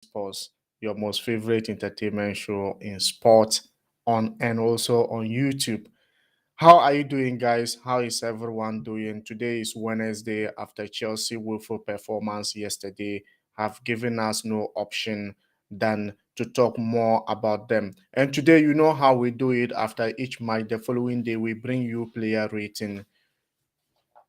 Sports, your most favorite entertainment show in sport on and also on YouTube. How are you doing, guys? How is everyone doing? Today is Wednesday after Chelsea woeful performance yesterday have given us no option than to talk more about them. And today, you know how we do it after each match. The following day, we bring you player rating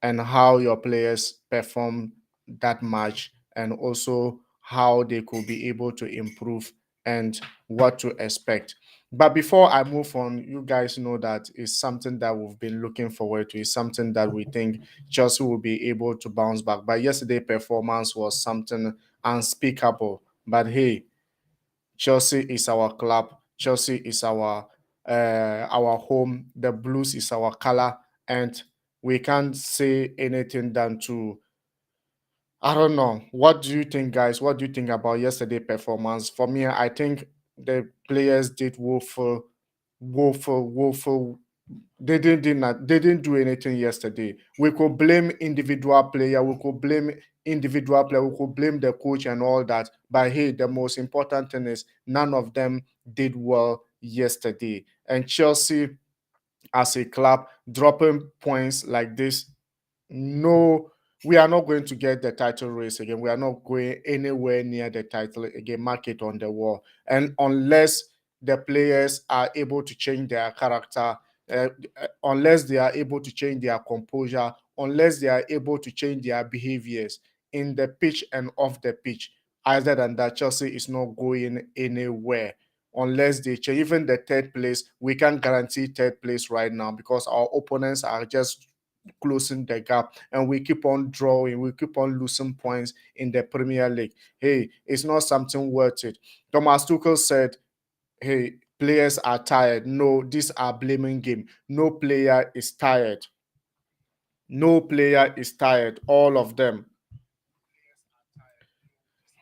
and how your players perform that match and also how they could be able to improve and what to expect. But before I move on, you guys know that it's something that we've been looking forward to. It's something that we think Chelsea will be able to bounce back. But yesterday's performance was something unspeakable. But hey, Chelsea is our club. Chelsea is our home. The blues is our color, and we can't say anything than to. I don't know. What do you think, guys? What do you think about yesterday' performance? For me, I think the players did woeful. They didn't do anything yesterday. We could blame individual player, we could blame the coach and all that. But hey, the most important thing is none of them did well yesterday. And Chelsea as a club dropping points like this, no, we are not going to get the title race again. We are not going anywhere near the title again. Mark it on the wall. And unless the players are able to change their character, unless they are able to change their composure, unless they are able to change their behaviors in the pitch and off the pitch, other than that, Chelsea is not going anywhere unless they change. Even the third place, we can't guarantee third place right now because our opponents are just closing the gap and we keep on drawing, we keep on losing points in the Premier League. Hey, it's not something worth it. Thomas Tuchel said, hey, players are tired. No, these are blaming game. No player is tired. No player is tired. All of them.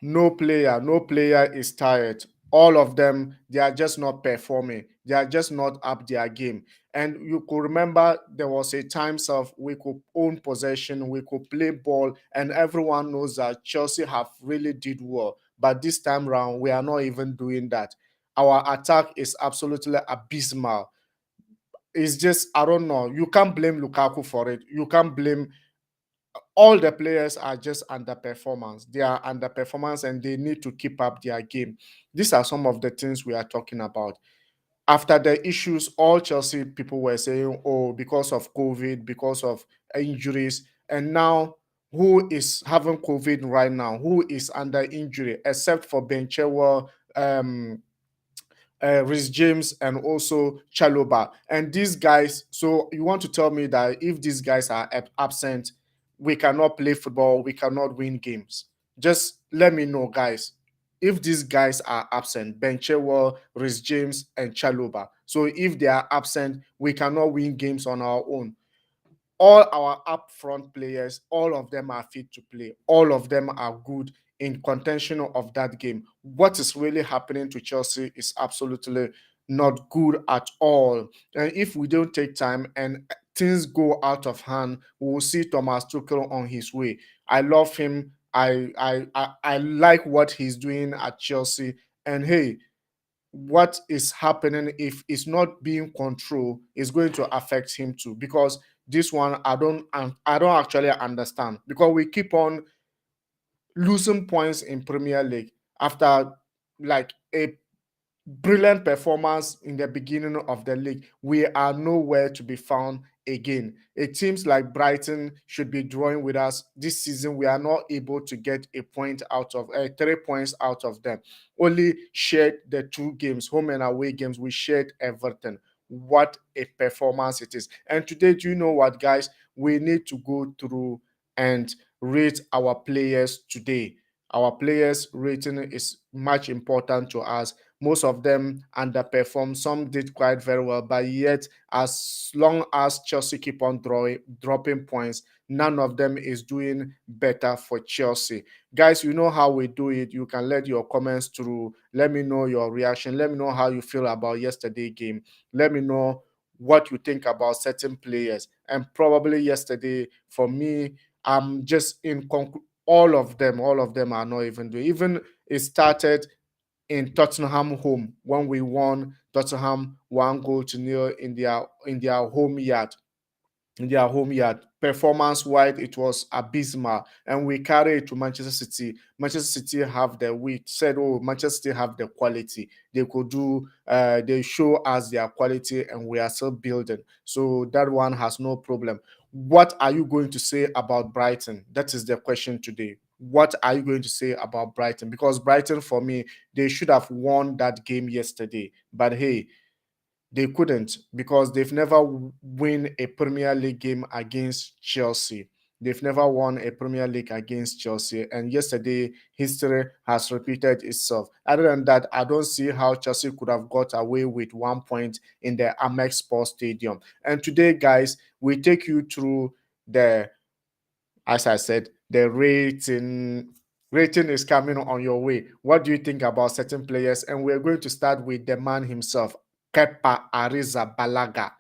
No player is tired. All of them, they are just not performing. They are just not up their game. And you could remember there was a times of we could own possession, we could play ball, and everyone knows that Chelsea have really did well. But this time round, we are not even doing that. Our attack is absolutely abysmal. It's just, I don't know. You can't blame Lukaku for it. You can't blame all the players are just underperformance. They are underperformance and they need to keep up their game. These are some of the things we are talking about. After the issues, all Chelsea people were saying, oh, because of COVID, because of injuries. And now, who is having COVID right now? Who is under injury except for Ben Chilwell, Rhys James, and also Chaloba. And these guys, so you want to tell me that if these guys are absent, we cannot play football, we cannot win games? Just let me know, guys. If these guys are absent, Ben Chilwell, Rhys James, and Chaloba. So if they are absent, we cannot win games on our own. All our upfront players, all of them are fit to play. All of them are good in contention of that game. What is really happening to Chelsea is absolutely not good at all. And if we don't take time and things go out of hand, we will see Thomas Tuchel on his way. I love him. I like what he's doing at Chelsea. And hey, what is happening if it's not being controlled is going to affect him too, because this one I don't actually understand, because we keep on losing points in Premier League after like a brilliant performance in the beginning of the league. We are nowhere to be found again. It seems like Brighton should be drawing with us this season. We are not able to get a point out of 3 points out of them. Only shared the two games, home and away games. We shared everything. What a performance it is. And today, do you know what, guys? We need to go through and rate our players today. Our players rating is much important to us. Most of them underperformed. Some did quite very well, but yet, as long as Chelsea keep on dropping points, none of them is doing better for Chelsea. Guys, you know how we do it. You can let your comments through. Let me know your reaction. Let me know how you feel about yesterday game. Let me know what you think about certain players. And probably yesterday, for me, I'm just in all of them are not even doing. Even it started in Tottenham home when we won Tottenham 1 goal to 0 in their home yard. In their home yard, performance wise, it was abysmal, and we carry it to Manchester City. Manchester City have the we said, oh, Manchester City have the quality. They could do. They show us their quality, and we are still building. So that one has no problem. What are you going to say about Brighton? That is the question today. What are you going to say about Brighton? Because Brighton, for me, they should have won that game yesterday. But hey, they couldn't because they've never win a Premier League game against Chelsea. They've never won a Premier League against Chelsea. And yesterday, history has repeated itself. Other than that, I don't see how Chelsea could have got away with 1 point in the Amex Sports Stadium. And today, guys, we take you through the, as I said, the rating. Rating is coming on your way. What do you think about certain players? And we're going to start with the man himself, Kepa Arrizabalaga.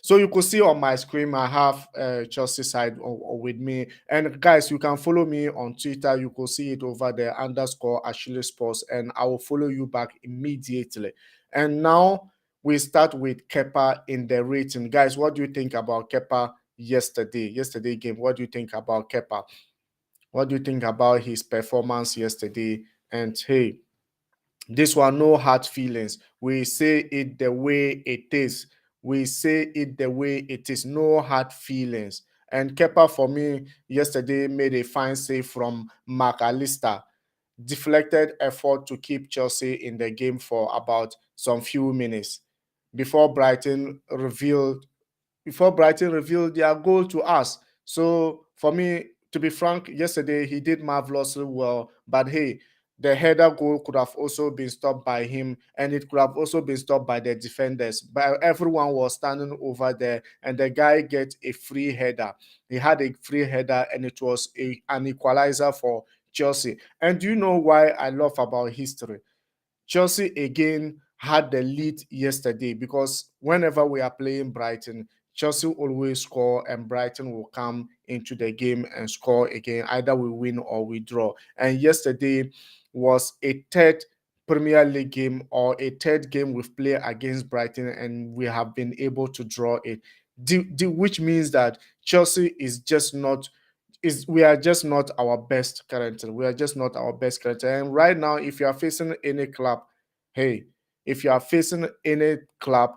So you could see on my screen, I have Chelsea side with me. And guys, you can follow me on Twitter. You could see it over there, _ Achilles Sports, and I will follow you back immediately. And now we start with Kepa in the rating. Guys, what do you think about Kepa yesterday game? What do you think about Kepa? What do you think about his performance yesterday? And hey, this one, no hard feelings. We say it the way it is. We say it the way it is. No hard feelings. And Kepa, for me, yesterday made a fine save from McAllister. Deflected effort to keep Chelsea in the game for about some few minutes before Brighton revealed their goal to us. So for me, to be frank, yesterday he did marvelously well. But hey, the header goal could have also been stopped by him, and it could have also been stopped by the defenders. But everyone was standing over there, and the guy gets a free header. He had a free header, and it was an equalizer for Chelsea. And do you know why I love about history? Chelsea again had the lead yesterday because whenever we are playing Brighton, Chelsea always score and Brighton will come into the game and score again. Either we win or we draw. And yesterday was a third Premier League game or a third game we've played against Brighton, and we have been able to draw it. Which means that Chelsea is just not we are just not our best currently. We are just not our best currently. And right now, if you are facing any club, hey, if you are facing any club,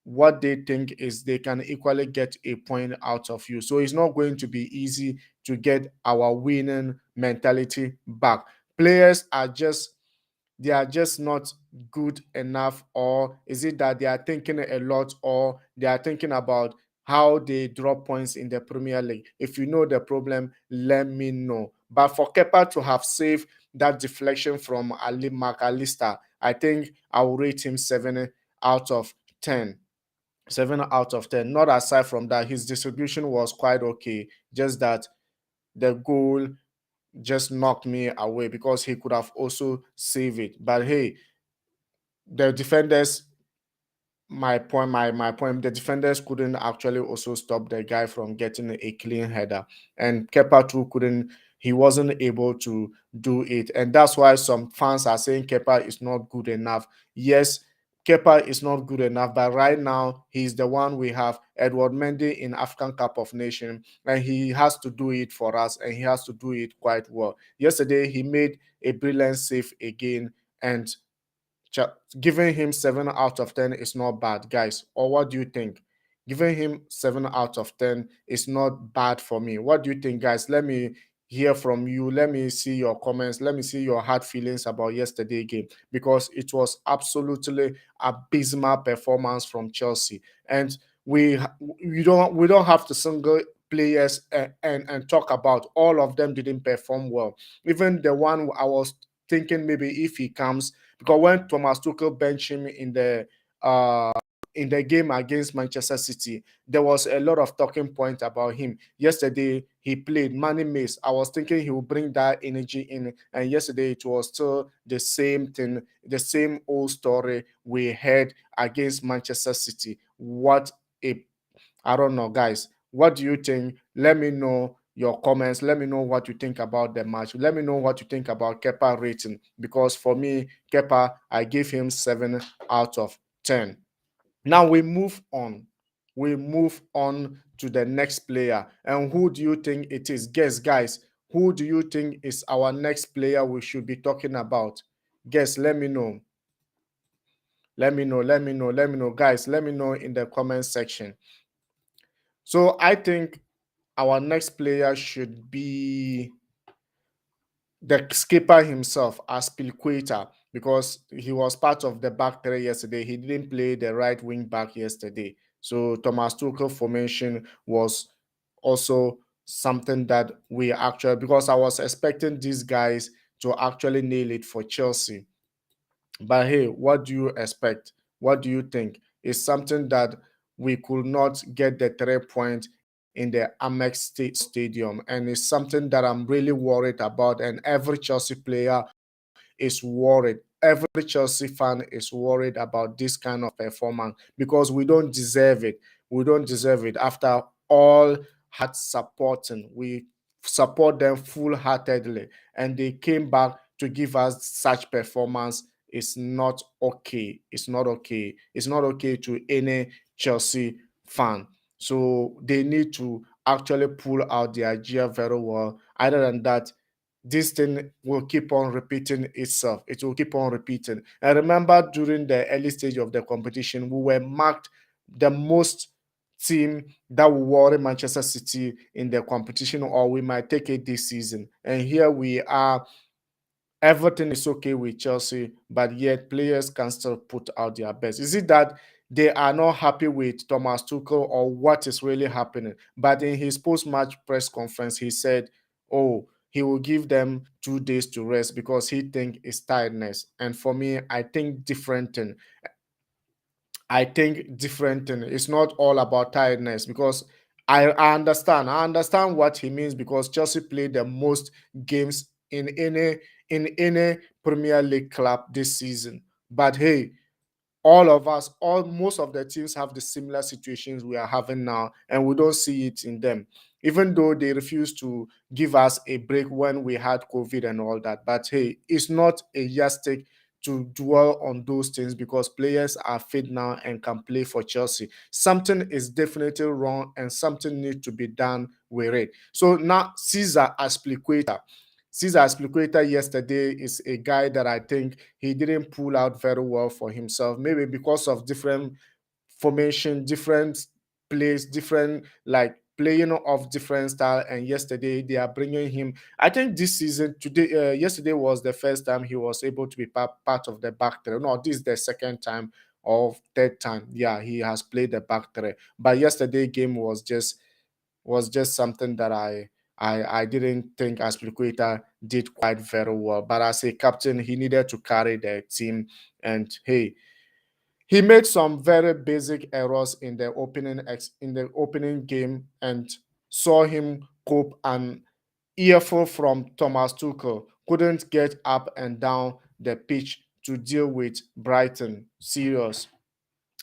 what they think is they can equally get a point out of you. So it's not going to be easy to get our winning mentality back. Players are just they are just not good enough, or is it that they are thinking a lot, or they are thinking about how they drop points in the Premier League? If you know the problem, let me know. But for Kepa to have saved that deflection from Ali McAllister, I think I will rate him 7 out of 10. 7 out of 10. Not aside from that, his distribution was quite okay. Just that the goal just knocked me away because he could have also saved it. But hey, the defenders, my point, the defenders couldn't actually also stop the guy from getting a clean header. And Kepa too he wasn't able to do it. And that's why some fans are saying Kepa is not good enough. Yes, Kepa is not good enough, but right now he's the one we have, Edward Mendy in African Cup of Nations, and he has to do it for us, and he has to do it quite well. Yesterday he made a brilliant save again, and giving him 7 out of 10 is not bad, guys. Or what do you think? Giving him 7 out of 10 is not bad for me. What do you think, guys? Let me hear from you. Let me see your comments. Let me see your hard feelings about yesterday game, because it was absolutely abysmal performance from Chelsea. And we don't have to single players and talk about all of them didn't perform well. Even the one I was thinking maybe if he comes, because when Thomas Tuchel benched him in the game against Manchester City, there was a lot of talking point about him. Yesterday he played Manny Mace. I was thinking he would bring that energy in, and yesterday it was still the same thing, the same old story we heard against Manchester City. What a I don't know, guys. What do you think? Let me know your comments. Let me know what you think about the match. Let me know what you think about Kepa rating, because for me, Kepa, I give him 7 out of 10. Now we move on. We move on to the next player. And who do you think it is? Guess, guys. Who do you think is our next player we should be talking about? Guess, let me know. Let me know, let me know, let me know. Guys, let me know in the comment section. So I think our next player should be the skipper himself, Aspilicueta, because he was part of the back three yesterday. He didn't play the right wing back yesterday. So Thomas Tuchel formation was also something that we actually, because I was expecting these guys to actually nail it for Chelsea. But hey, what do you expect? What do you think? It's something that we could not get the 3 points in the Amex Stadium, and it's something that I'm really worried about. And every Chelsea player is worried. Every Chelsea fan is worried about this kind of performance because we don't deserve it. We don't deserve it. After all hard supporting, we support them full-heartedly, and they came back to give us such performance. It's not okay. It's not okay. It's not okay to any Chelsea fan. So they need to actually pull out their gear very well. Other than that, this thing will keep on repeating itself. It will keep on repeating. And remember, during the early stage of the competition, we were marked the most team that will worry Manchester City in the competition, or we might take it this season. And here we are. Everything is okay with Chelsea, but yet players can still put out their best. Is it that they are not happy with Thomas Tuchel, or what is really happening? But in his post-match press conference, he said, "Oh, he will give them 2 days to rest because he think it's tiredness." And for me, I think different thing. I think different thing. It's not all about tiredness because I understand. I understand what he means because Chelsea played the most games in any Premier League club this season. But hey, all of us, all most of the teams have the similar situations we are having now, and we don't see it in them. Even though they refuse to give us a break when we had COVID and all that. But hey, it's not a yardstick to dwell on those things because players are fit now and can play for Chelsea. Something is definitely wrong and something needs to be done with it. So now Cesar Azpilicueta. Cesar Azpilicueta yesterday is a guy that I think he didn't pull out very well for himself, maybe because of different formation, different plays, different like playing of different style. And yesterday they are bringing him. I think this season today, yesterday was the first time he was able to be part of the back three. No, this is the second time or third time. Yeah, he has played the back three. But yesterday game was just something that I didn't think Aspilicueta did quite very well. But as a captain, he needed to carry the team. And hey, he made some very basic errors in the opening game, and saw him cope an earful from Thomas Tuchel. Couldn't get up and down the pitch to deal with Brighton. Serious.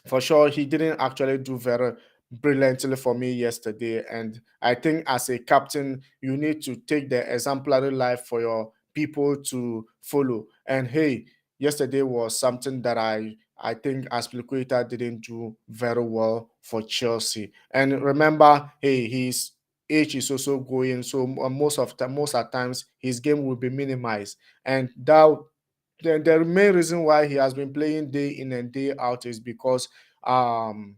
For sure, he didn't actually do very brilliantly for me yesterday. And I think as a captain, you need to take the exemplary life for your people to follow. And hey, yesterday was something that I think Aspilicueta didn't do very well for Chelsea. And remember, hey, his age is also going, so most at times his game will be minimized, and that the main reason why he has been playing day in and day out is because um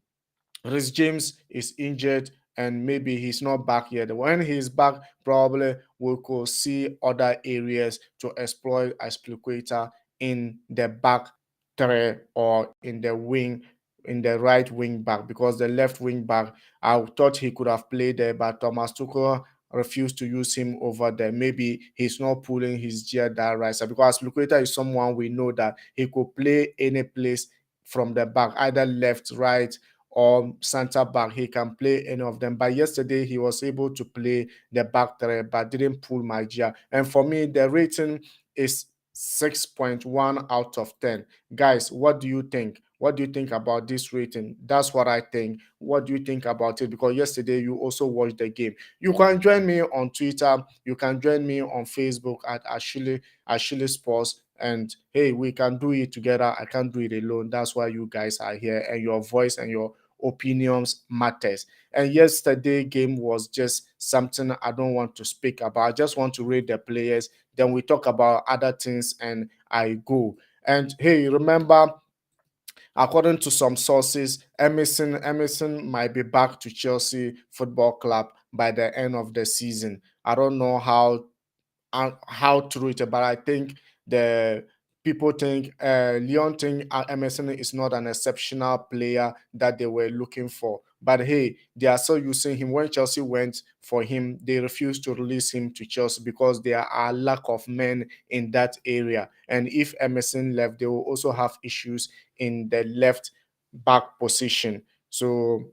Rhys James is injured and maybe he's not back yet. When he's back, probably we could see other areas to exploit Aspilicueta in the back three or in the right wing back, because the left wing back, I thought he could have played there, but Thomas Tuchel refused to use him over there. Maybe he's not pulling his gear that right side, because Aspilicueta is someone we know that he could play any place from the back, either left, right, or center back. He can play any of them. But yesterday he was able to play the back three, but didn't pull my gear. And for me, the rating is 6.1 out of 10. Guys, what do you think? What do you think about this rating? That's what I think. What do you think about it? Because yesterday you also watched the game. You can join me on Twitter. You can join me on Facebook at Ashile Sports. And hey, we can do it together. I can't do it alone. That's why you guys are here, and your voice and your opinions matters. And yesterday game was just something I don't want to speak about. I just want to rate the players. Then we talk about other things, and I go. And hey, remember, according to some sources, Emerson might be back to Chelsea Football Club by the end of the season. I don't know how true it is, but I think the people think Leon think Emerson is not an exceptional player that they were looking for. But hey, they are still using him. When Chelsea went for him, they refused to release him to Chelsea because there are lack of men in that area. And if Emerson left, they will also have issues in the left back position. So,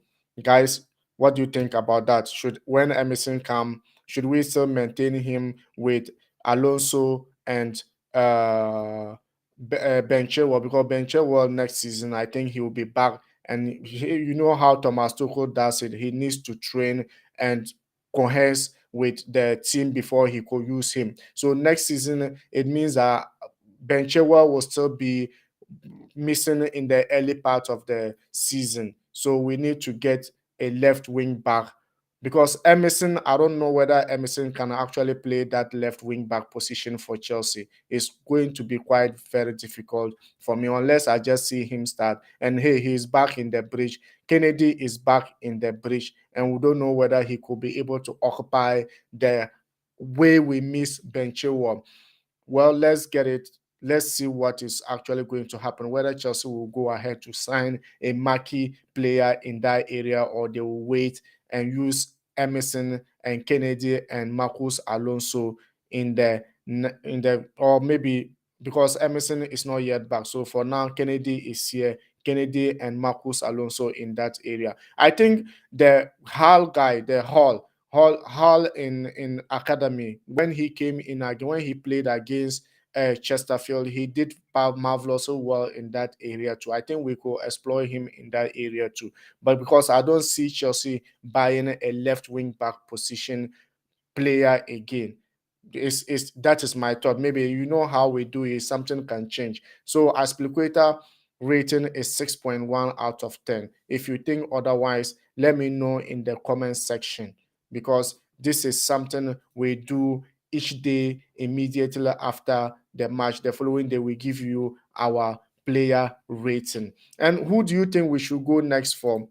guys, what do you think about that? Should when Emerson come, should we still maintain him with Alonso and Ben Chilwell? Because Ben Chilwell next season, I think he will be back. And you know how Thomas Tuchel does it. He needs to train and cohere with the team before he could use him. So next season, it means that Ben Chilwell will still be missing in the early part of the season. So we need to get a left wing back because Emerson, I don't know whether Emerson can actually play that left wing back position for Chelsea. It's going to be quite very difficult for me unless I just see him start. And hey, he's back in the bridge. Kennedy is back in the bridge, and we don't know whether he could be able to occupy the way we miss Ben Chilwell. Well, let's get it. Let's see what is actually going to happen. Whether Chelsea will go ahead to sign a marquee player in that area, or they will wait and use Emerson and Kennedy and Marcus Alonso in the or maybe because Emerson is not yet back. So for now, Kennedy is here. Kennedy and Marcus Alonso in that area. I think the Hall guy, the Hall in academy, when he came in again, when he played against Chesterfield, he did marvelously well in that area too. I think we could explore him in that area too. But because I don't see Chelsea buying a left wing back position player again. That is my thought. Maybe you know how we do it, something can change. So as Aspilicueta rating is 6.1 out of 10. If you think otherwise, let me know in the comment section because this is something we do each day immediately after the match. The following day, we give you our player rating. And who do you think we should go next for?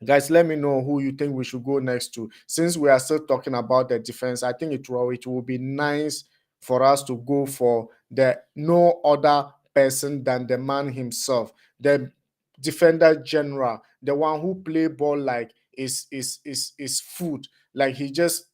Guys, let me know who you think we should go next to. Since we are still talking about the defense, I think it will be nice for us to go for the no other person than the man himself, the defender general, the one who play ball like is food. Like he just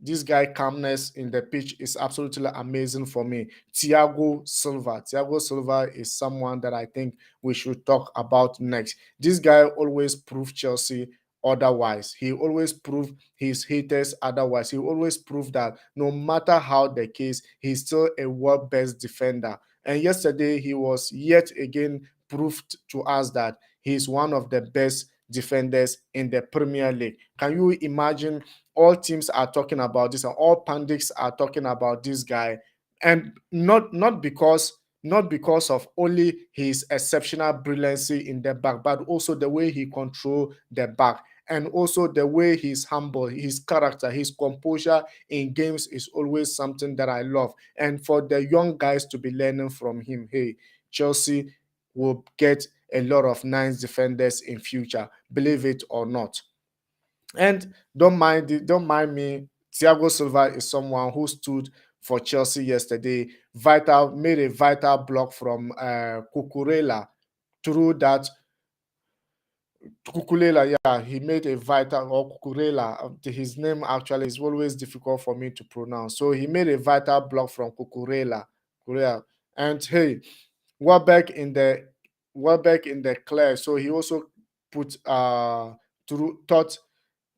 this guy calmness in the pitch is absolutely amazing for me. Thiago Silva. Thiago Silva is someone that I think we should talk about next. This guy always proved Chelsea otherwise. He always proved his haters otherwise. He always proved that no matter how the case, he's still a world best defender. And yesterday he was yet again proved to us that he's one of the best defenders in the Premier League. Can you imagine? All teams are talking about this, and all pundits are talking about this guy, and not because of only his exceptional brilliancy in the back, but also the way he control the back, and also the way he's humble, his character, his composure in games is always something that I love. And for the young guys to be learning from him, hey, Chelsea will get a lot of nice defenders in future, believe it or not. And don't mind me. Thiago Silva is someone who stood for Chelsea yesterday. Made a vital block from Cucurella through that. Cucurella, yeah, he made a vital or Cucurella. His name actually is always difficult for me to pronounce. So he made a vital block from Cucurella. And hey, Welbeck in the clear. So he also put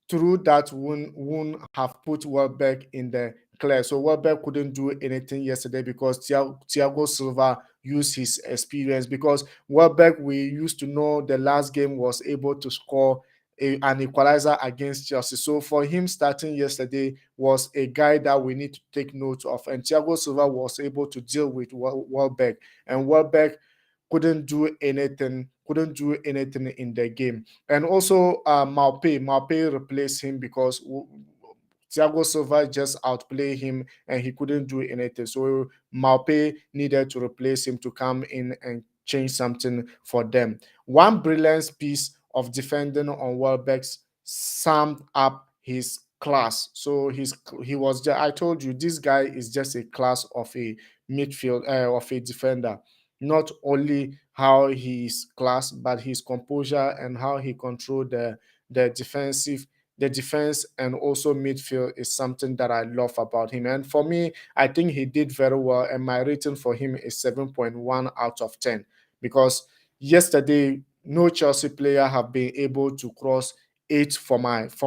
through that wound have put Welbeck in the clear. So Welbeck couldn't do anything yesterday because Thiago Silva used his experience. Because Welbeck, we used to know the last game was able to score an equalizer against Chelsea. So for him starting yesterday was a guy that we need to take note of. And Thiago Silva was able to deal with Welbeck, and Welbeck couldn't do anything in the game. And also Maupe replaced him because Thiago Silva just outplayed him and he couldn't do anything. So Maupe needed to replace him to come in and change something for them. One brilliant piece of defending on Welbeck's summed up his class. So he was just, I told you, this guy is just a class of a midfield of a defender. Not only how he is class, but his composure and how he controlled the defensive the defense and also midfield is something that I love about him. And for me, I think he did very well. And my rating for him is 7.1 out of 10 because yesterday, no Chelsea player have been able to cross eight for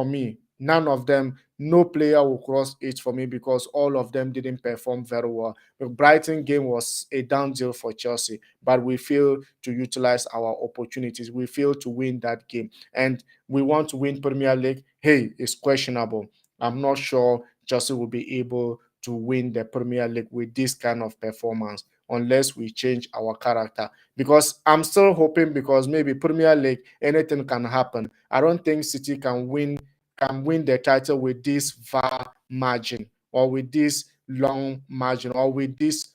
me. None of them, no player will cross eight for me because all of them didn't perform very well. The Brighton game was a down deal for Chelsea, but we failed to utilize our opportunities. We failed to win that game. And we want to win Premier League. Hey, it's questionable. I'm not sure Chelsea will be able to win the Premier League with this kind of performance unless we change our character. Because I'm still hoping, because maybe Premier League, anything can happen. I don't think City can win the title with this far margin or with this long margin or with this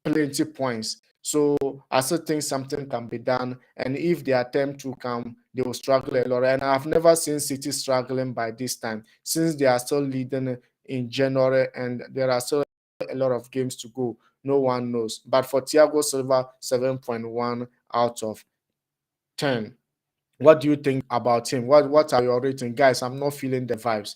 plenty points. So I still think something can be done. And if they attempt to come, they will struggle a lot. And I've never seen City struggling by this time, since they are still leading in January and there are still a lot of games to go. No one knows. But for Thiago Silva, 7.1 out of 10. What do you think about him? What are your rating? Guys, I'm not feeling the vibes.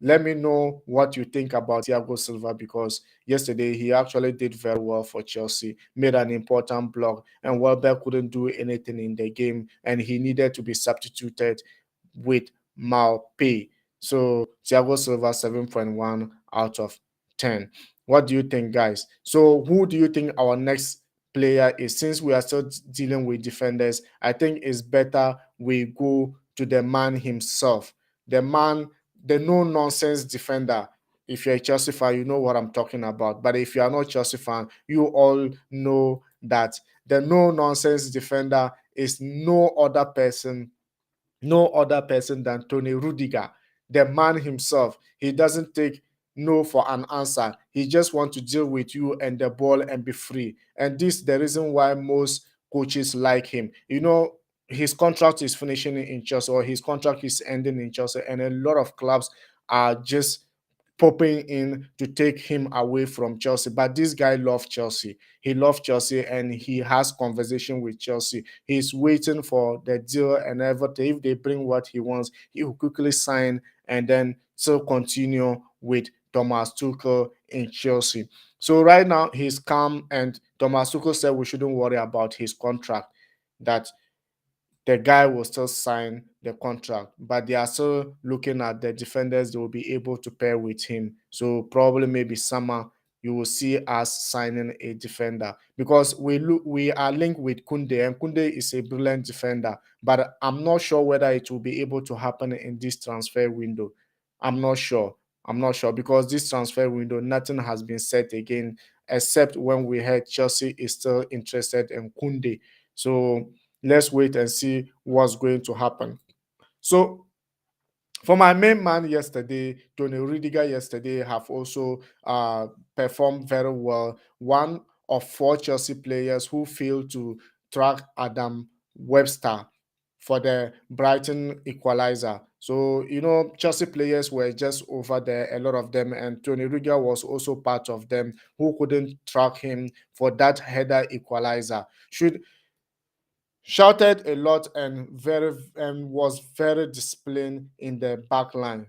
Let me know what you think about Thiago Silva, because yesterday he actually did very well for Chelsea, made an important block, and Welbeck couldn't do anything in the game, and he needed to be substituted with Maupe. So Thiago Silva 7.1 out of 10. What do you think, guys? So who do you think our next player is? Since we are still dealing with defenders, I think it's better we go to the man himself. The man, the no nonsense defender. If you're a Chelsea fan, you know what I'm talking about. But if you are not Chelsea fan, you all know that the no nonsense defender is no other person than Tony Rudiger, the man himself. He doesn't take no for an answer. He just wants to deal with you and the ball and be free. And this is the reason why most coaches like him. His contract is finishing in Chelsea, or his contract is ending in Chelsea, and a lot of clubs are just popping in to take him away from Chelsea. But this guy loves Chelsea. He loves Chelsea and he has conversation with Chelsea. He's waiting for the deal and everything. If they bring what he wants, he will quickly sign and then still continue with Thomas Tuchel in Chelsea. So right now he's calm, and Thomas Tuchel said we shouldn't worry about his contract, that the guy will still sign the contract, but they are still looking at the defenders they will be able to pair with him. So probably maybe summer you will see us signing a defender, because we are linked with Kunde, and Kunde is a brilliant defender, but I'm not sure whether it will be able to happen in this transfer window. I'm not sure. I'm not sure, because this transfer window, nothing has been said again, except when we heard Chelsea is still interested in Kunde. So let's wait and see what's going to happen. So for my main man yesterday, Tony Rudiger yesterday have also performed very well. One of four Chelsea players who failed to track Adam Webster for the Brighton equalizer. So, Chelsea players were just over there, a lot of them, and Tony Rudiger was also part of them who couldn't track him for that header equalizer. Shouted a lot and was very disciplined in the back line.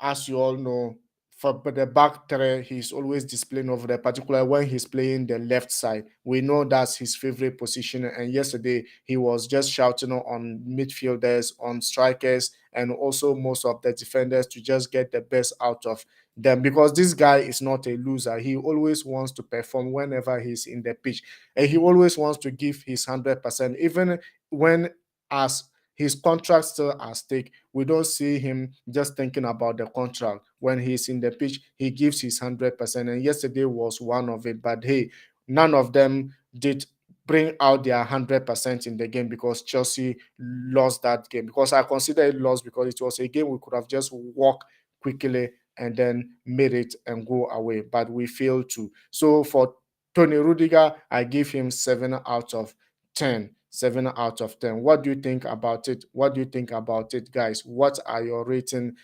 As you all know, for the back three, he's always displaying over there, particularly when he's playing the left side. We know that's his favorite position. And yesterday, he was just shouting on midfielders, on strikers, and also most of the defenders to just get the best out of them, because this guy is not a loser. He always wants to perform whenever he's in the pitch, and he always wants to give his 100%, even when as his contract still at stake. We don't see him just thinking about the contract. When he's in the pitch, he gives his 100%. And yesterday was one of it. But hey, none of them did bring out their 100% in the game, because Chelsea lost that game. Because I consider it lost, because it was a game we could have just walked quickly and then made it and go away. But we failed to. So for Tony Rudiger, I give him 7 out of 10. 7 out of 10. What do you think about it? What do you think about it, guys? What are your rating?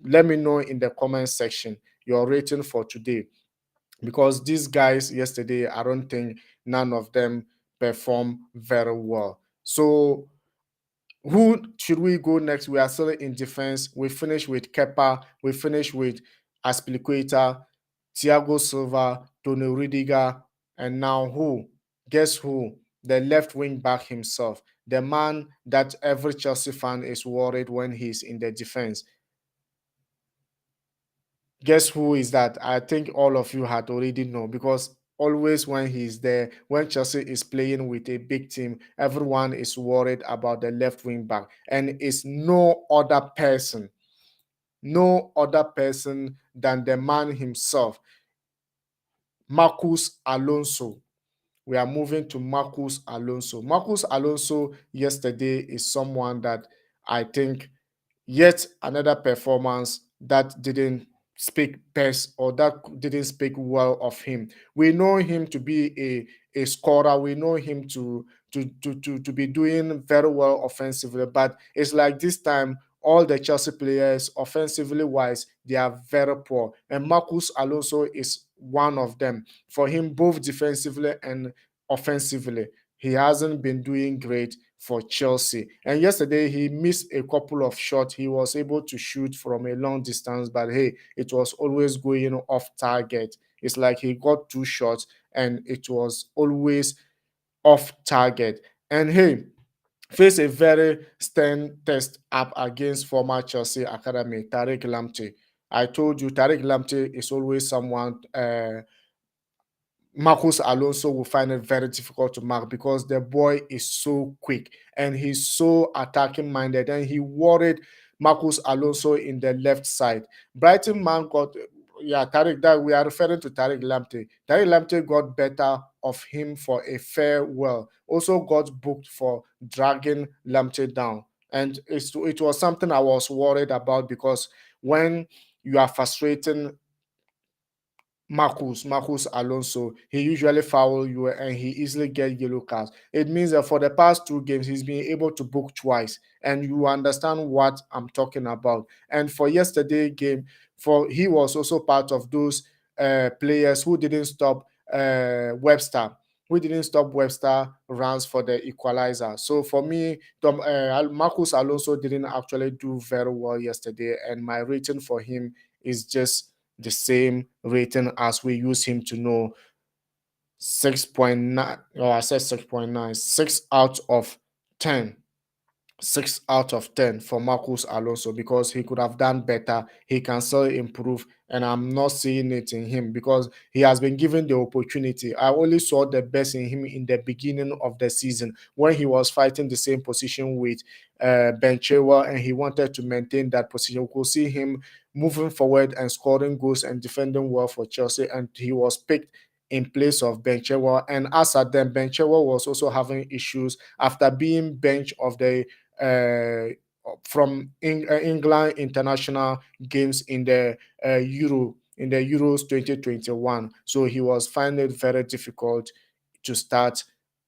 Let me know in the comment section your rating for today, because these guys yesterday, I don't think none of them perform very well. So who should we go next? We are still in defense. We finish with Kepa. We finish with Aspilicueta, Thiago Silva, Tony Rudiger, and now who? Guess who? The left wing back himself, the man that every Chelsea fan is worried when he's in the defense. Guess who is that? I think all of you had already know, because always when he's there, when Chelsea is playing with a big team, everyone is worried about the left wing back, and it's no other person than the man himself, Marcus Alonso. We are moving to Marcus Alonso. Marcus Alonso yesterday is someone that I think yet another performance that didn't speak best, or that didn't speak well of him. We know him to be a scorer. We know him to be doing very well offensively, but it's like this time all the Chelsea players, offensively wise, they are very poor. And Marcus Alonso is one of them. For him, both defensively and offensively, he hasn't been doing great for Chelsea. And yesterday, he missed a couple of shots. He was able to shoot from a long distance, but hey, it was always going off target. It's like he got 2 shots and it was always off target. And hey, face a very stern test up against former Chelsea Academy, Tariq Lamptey. I told you, Tariq Lamptey is always someone Marcus Alonso will find it very difficult to mark, because the boy is so quick and he's so attacking minded, and he worried Marcus Alonso in the left side. Brighton man got, yeah, Tariq, that we are referring to Tariq Lamptey. Tariq Lamptey got better of him for a farewell. Also got booked for dragging Lamptey down. And it was something I was worried about, because when you are frustrating Marcus Alonso, he usually foul you and he easily get yellow cards. It means that for the past 2 games, he's been able to book twice, and you understand what I'm talking about. And for yesterday game, for he was also part of those players who didn't stop Webster. Who didn't stop Webster runs for the equalizer. So for me, Marcus Alonso didn't actually do very well yesterday, and my rating for him is just the same rating as we use him to know, 6.9. Oh, I said 6.9. 6 out of 10. 6 out of 10 for Marcus Alonso, because he could have done better. He can still improve, and I'm not seeing it in him, because he has been given the opportunity. I only saw the best in him in the beginning of the season, when he was fighting the same position with Ben Chilwell, and he wanted to maintain that position. We could see him moving forward and scoring goals and defending well for Chelsea, and he was picked in place of Ben Chilwell. And as at then, Ben Chilwell was also having issues after being bench of the uh, from England international games in the Euros 2021. So he was finding it very difficult to start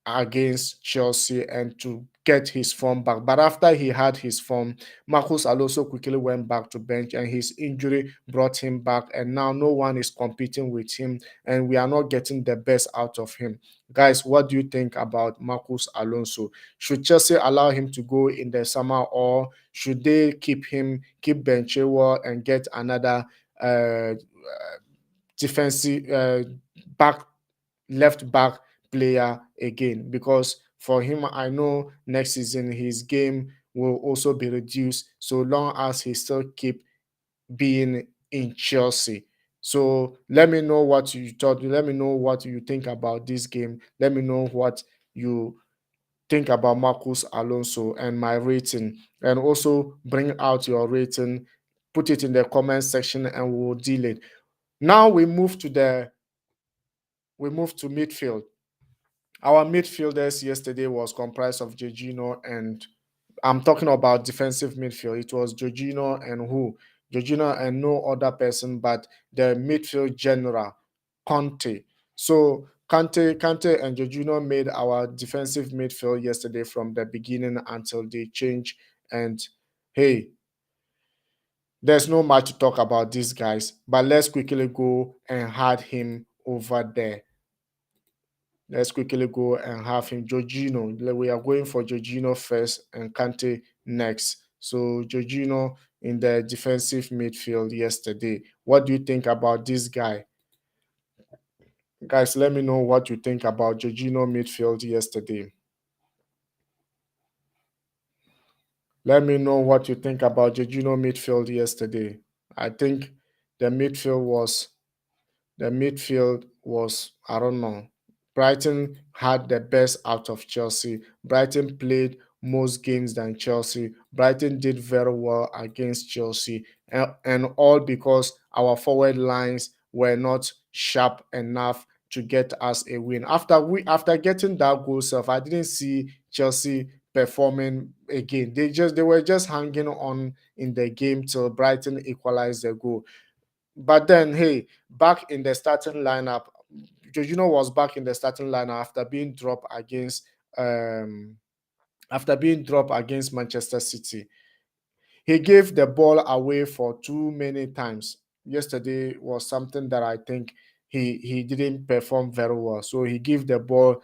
against Chelsea and to get his form back. But after he had his form, Marcus Alonso quickly went back to bench, and his injury brought him back. And now no one is competing with him, and we are not getting the best out of him. Guys, what do you think about Marcus Alonso? Should Chelsea allow him to go in the summer, or should they keep Ben Chilwell and get another uh, defensive back left back player again, because for him, I know next season his game will also be reduced so long as he still keep being in Chelsea. So let me know what you thought. Let me know what you think about this game. Let me know what you think about Marcus Alonso and my rating. And also bring out your rating, put it in the comment section, and we'll deal it. Now we move to midfield. Our midfielders yesterday was comprised of Jorginho, and I'm talking about defensive midfield. It was Jorginho and who? Jorginho and no other person but the midfield general, Conte. So Kante and Jorginho made our defensive midfield yesterday from the beginning until they change. And hey, there's no much to talk about these guys, but let's quickly go and add him over there. Let's quickly go and have him. Jorginho. We are going for Jorginho first and Kante next. So Jorginho in the defensive midfield yesterday. What do you think about this guy? Guys, let me know what you think about Jorginho midfield yesterday. Let me know what you think about Jorginho midfield yesterday. I think the midfield was I don't know. Brighton had the best out of Chelsea. Brighton played most games than Chelsea. Brighton did very well against Chelsea, and all because our forward lines were not sharp enough to get us a win. After getting that goal self, I didn't see Chelsea performing again. They were just hanging on in the game till Brighton equalized the goal. But then, hey, back in the starting lineup, Jorginho was back in the starting lineup um after being dropped against Manchester City. He gave the ball away for too many times. Yesterday was something that I think he didn't perform very well. So he gave the ball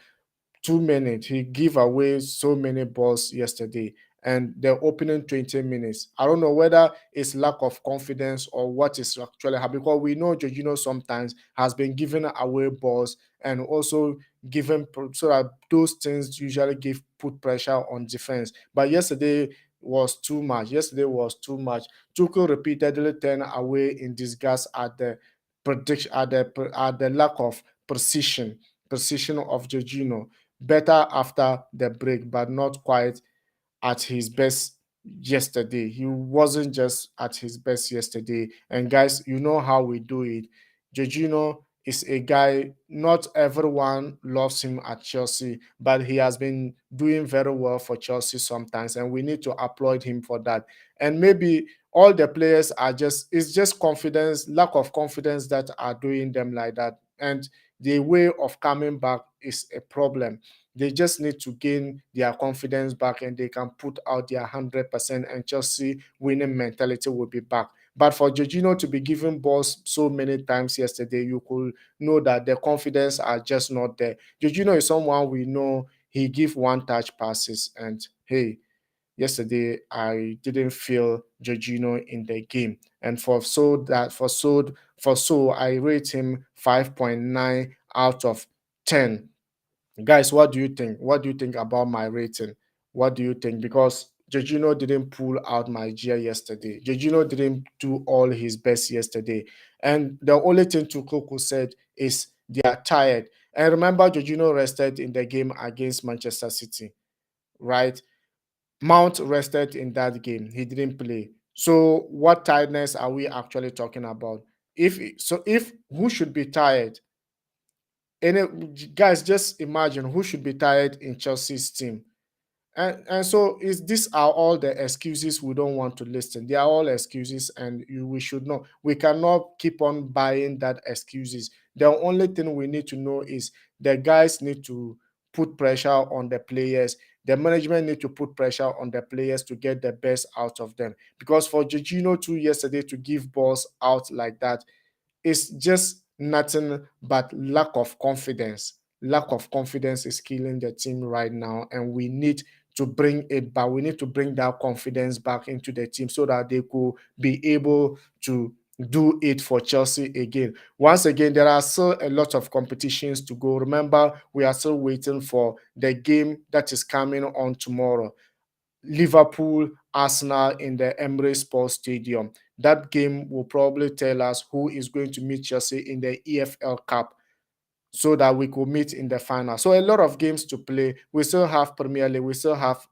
2 minutes. He gave away so many balls yesterday. And the opening 20 minutes, I don't know whether it's lack of confidence or what is actually happening. Because we know Jorginho sometimes has been giving away balls and also given so that those things usually give put pressure on defense. But yesterday was too much. Yesterday was too much. Tuchel repeatedly turned away in disgust at the prediction at the lack of precision of Jorginho. Better after the break, but not quite at his best yesterday. He wasn't just at his best yesterday. And guys, you know how we do it. Jorginho is a guy, not everyone loves him at Chelsea, but he has been doing very well for Chelsea sometimes, and we need to applaud him for that. And maybe all the players are it's just confidence, lack of confidence that are doing them like that. And the way of coming back is a problem. They just need to gain their confidence back and they can put out their 100%, and Chelsea winning mentality will be back. But for Jorginho to be given balls so many times yesterday, you could know that the confidence are just not there. Jorginho is someone we know he give one touch passes, and hey, yesterday I didn't feel Jorginho in the game. And for so I rate him 5.9 out of 10. Guys, what do you think? What do you think about my rating? What do you think? Because Jorginho didn't pull out my gear yesterday. Jorginho didn't do all his best yesterday. And the only thing Tuchel said is they are tired. And remember, Jorginho rested in the game against Manchester City, right? Mount rested in that game. He didn't play. So what tiredness are we actually talking about? If who should be tired? Guys, just imagine who should be tired in Chelsea's team. And so is these are all the excuses we don't want to listen. They are all excuses, and we should know. We cannot keep on buying that excuses. The only thing we need to know is the guys need to put pressure on the players. The management need to put pressure on the players to get the best out of them. Because for Jorginho too yesterday to give balls out like that, it's just nothing but lack of confidence. Lack of confidence is killing the team right now, and we need to bring it back. We need to bring that confidence back into the team so that they could be able to do it for Chelsea again. Once again, there are still a lot of competitions to go. Remember, we are still waiting for the game that is coming on tomorrow. Liverpool, Arsenal in the Emirates Sports Stadium. That game will probably tell us who is going to meet Chelsea in the EFL Cup so that we could meet in the final. So a lot of games to play. We still have Premier League, we still have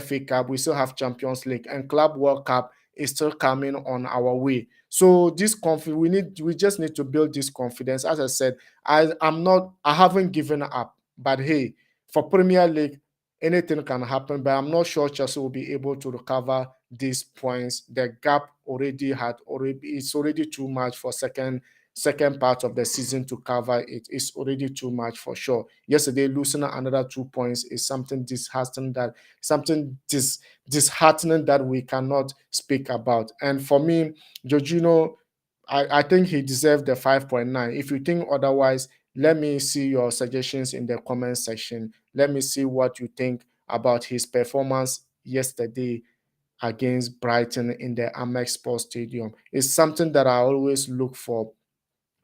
FA Cup, we still have Champions League, and Club World Cup is still coming on our way. So this we just need to build this confidence. As I said, I haven't given up. But hey, for Premier League, anything can happen. But I'm not sure Chelsea will be able to recover these points. The gap it's already too much for second part of the season to cover it. It's already too much for sure. Yesterday, losing another 2 points is something disheartening that we cannot speak about. And for me, Jorginho, I think he deserved the 5.9. If you think otherwise, let me see your suggestions in the comment section. Let me see what you think about his performance yesterday against Brighton in the Amex Sports Stadium. It's something that I always look for,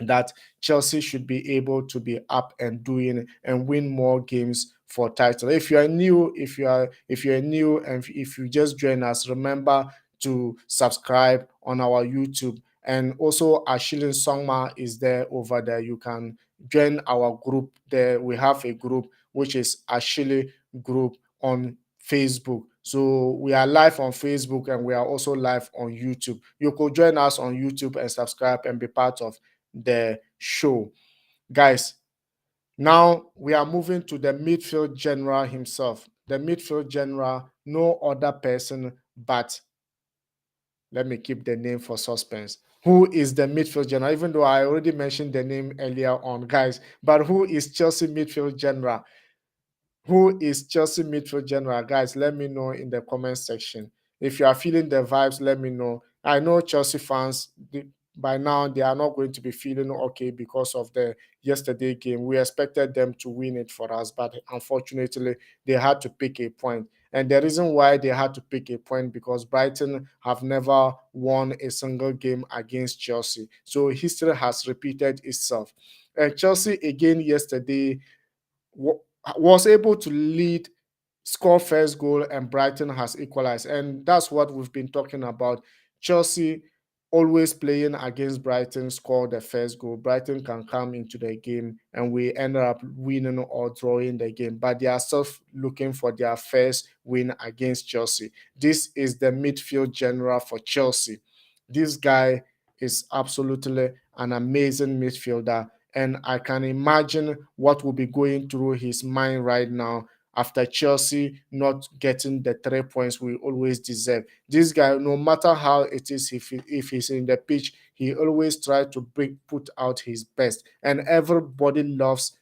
that Chelsea should be able to be up and doing and win more games for title. If you're new and if you just join us, remember to subscribe on our YouTube. And also Ashilin Songma is there over there. You can join our group there. We have a group which is Ashili group on Facebook. So we are live on Facebook and we are also live on YouTube. You could join us on YouTube and subscribe and be part of the show. Guys, now we are moving to the midfield general himself. The midfield general, no other person but, let me keep the name for suspense. Who is the midfield general? Even though I already mentioned the name earlier on, guys, but who is Chelsea midfield general? Who is Chelsea midfield general? Guys, let me know in the comment section. If you are feeling the vibes, let me know. I know Chelsea fans, by now, they are not going to be feeling okay because of the yesterday game. We expected them to win it for us, but unfortunately, they had to pick a point. And the reason why they had to pick a point, because Brighton have never won a single game against Chelsea. So history has repeated itself. And Chelsea again yesterday was able to lead, score first goal, and Brighton has equalized. And that's what we've been talking about. Chelsea always playing against Brighton, score the first goal. Brighton can come into the game and we end up winning or drawing the game. But they are still looking for their first win against Chelsea. This is the midfield general for Chelsea. This guy is absolutely an amazing midfielder, and I can imagine what will be going through his mind right now after Chelsea not getting the 3 points we always deserve. This guy, no matter how it is, if he's in the pitch, he always tries to put out his best. And everybody loves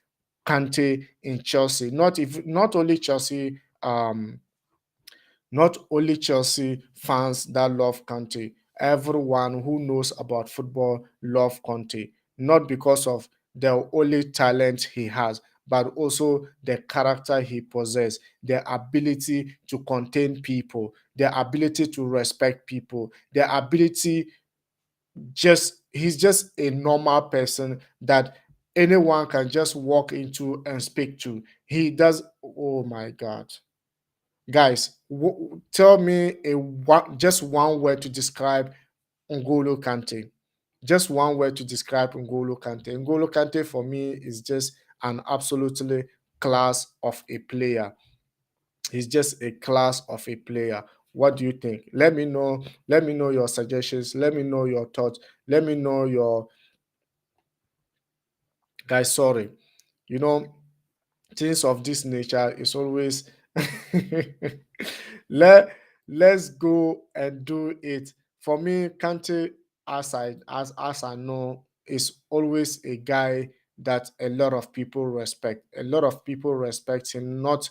Kante in Chelsea. Not only Chelsea, not only Chelsea fans that love Kante. Everyone who knows about football love Conte, not because of the only talent he has, but also the character he possesses, the ability to contain people, the ability to respect people, the ability, just he's just a normal person that anyone can just walk into and speak to. He does. Oh my God, guys, tell me just one word to describe N'Golo Kante. Just one word to describe N'Golo Kante. N'Golo Kante for me is just an absolutely class of a player. He's just a class of a player. What do you think? Let me know. Let me know your suggestions. Let me know your thoughts. Let me know your, guys. Sorry, you know, things of this nature is always let let's go and do it. For me, Kante, as I know, is always a guy that a lot of people respect. A lot of people respect him. Not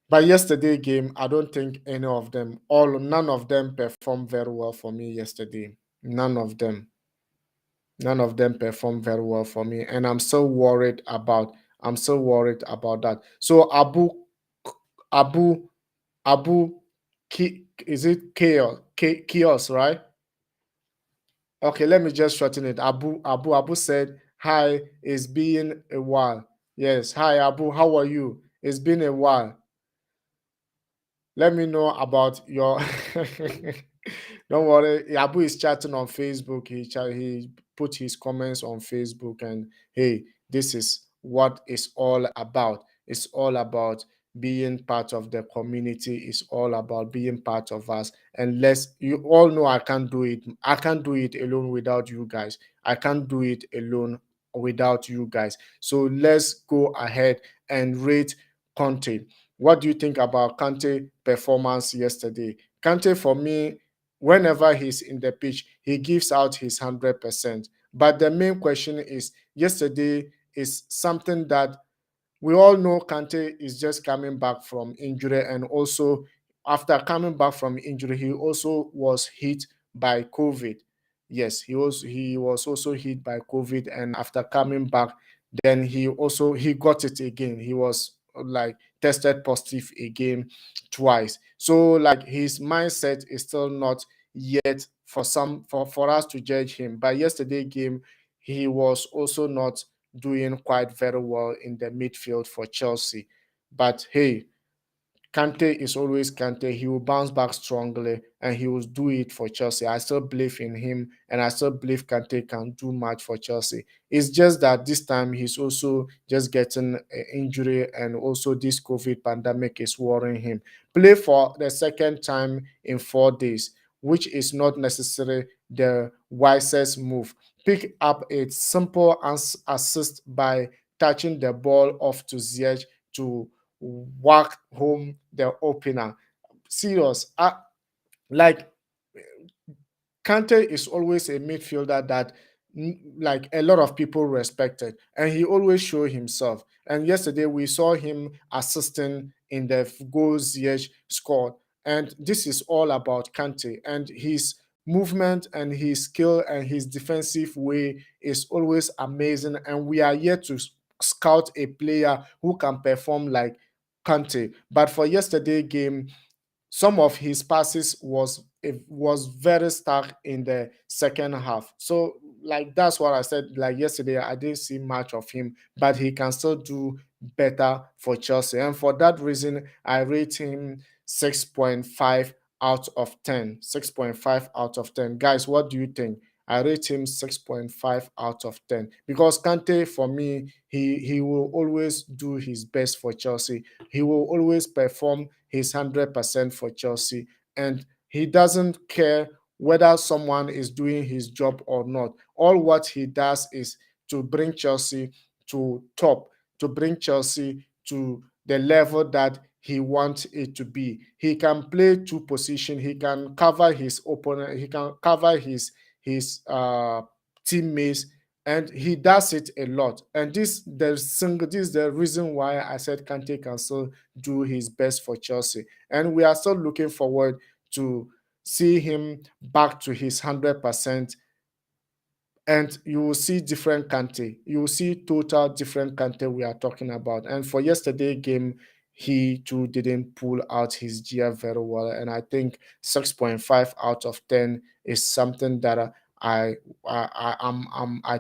by yesterday game, I don't think any of them, all none of them performed very well for me yesterday. None of them. None of them performed very well for me, and I'm still worried about that. So Abu Abu is it chaos, right? Okay, let me just shorten it. Abu said, "Hi, it's been a while." Yes, hi Abu, how are you? It's been a while. Let me know about your. Don't worry, Abu is chatting on Facebook. He put his comments on Facebook, and hey, this is what it's all about. It's all about being part of the community. It's all about being part of us. And let's, you all know I can't do it. I can't do it alone without you guys. I can't do it alone without you guys. So let's go ahead and rate content. What do you think about Kante performance yesterday? Kante, for me, whenever he's in the pitch, he gives out his 100%. But the main question is, yesterday is something that we all know Kante is just coming back from injury, and also after coming back from injury, he also was hit by COVID. Yes, he was also hit by COVID, and after coming back, then he got it again. He was like tested positive again twice. So like his mindset is still not yet for us to judge him. But yesterday game, he was also not doing quite very well in the midfield for Chelsea. But hey, Kante is always Kante. He will bounce back strongly and he will do it for Chelsea. I still believe in him and I still believe Kante can do much for Chelsea. It's just that this time he's also just getting an injury and also this COVID pandemic is worrying him. Play for the second time in 4 days, which is not necessarily the wisest move. Pick up a simple assist by touching the ball off to Ziyech to whack home the opener. Serious. Like Kante is always a midfielder that like a lot of people respected, and he always showed himself. And yesterday we saw him assisting in the goals Ziyech scored, and this is all about Kante and his movement and his skill and his defensive way is always amazing. And we are yet to scout a player who can perform like Kante. But for yesterday game, some of his passes was very stuck in the second half. So like that's what I said. Like yesterday, I didn't see much of him, but he can still do better for Chelsea. And for that reason, I rate him 6.5 out of 10. 6.5 out of 10. Guys, what do you think? I rate him 6.5 out of 10 because Kante, for me, he will always do his best for Chelsea. He will always perform his 100% for Chelsea, and he doesn't care whether someone is doing his job or not. All what he does is to bring Chelsea to top, to bring Chelsea to the level that he wants it to be. He can play two positions. He can cover his opponent. He can cover his teammates, and he does it a lot. And this is the reason why I said Kante can still do his best for Chelsea. And we are still looking forward to see him back to his 100%, and you will see different Kante. You will see total different Kante we are talking about. And for yesterday game, he too didn't pull out his gear very well. And I think 6.5 out of 10 is something that I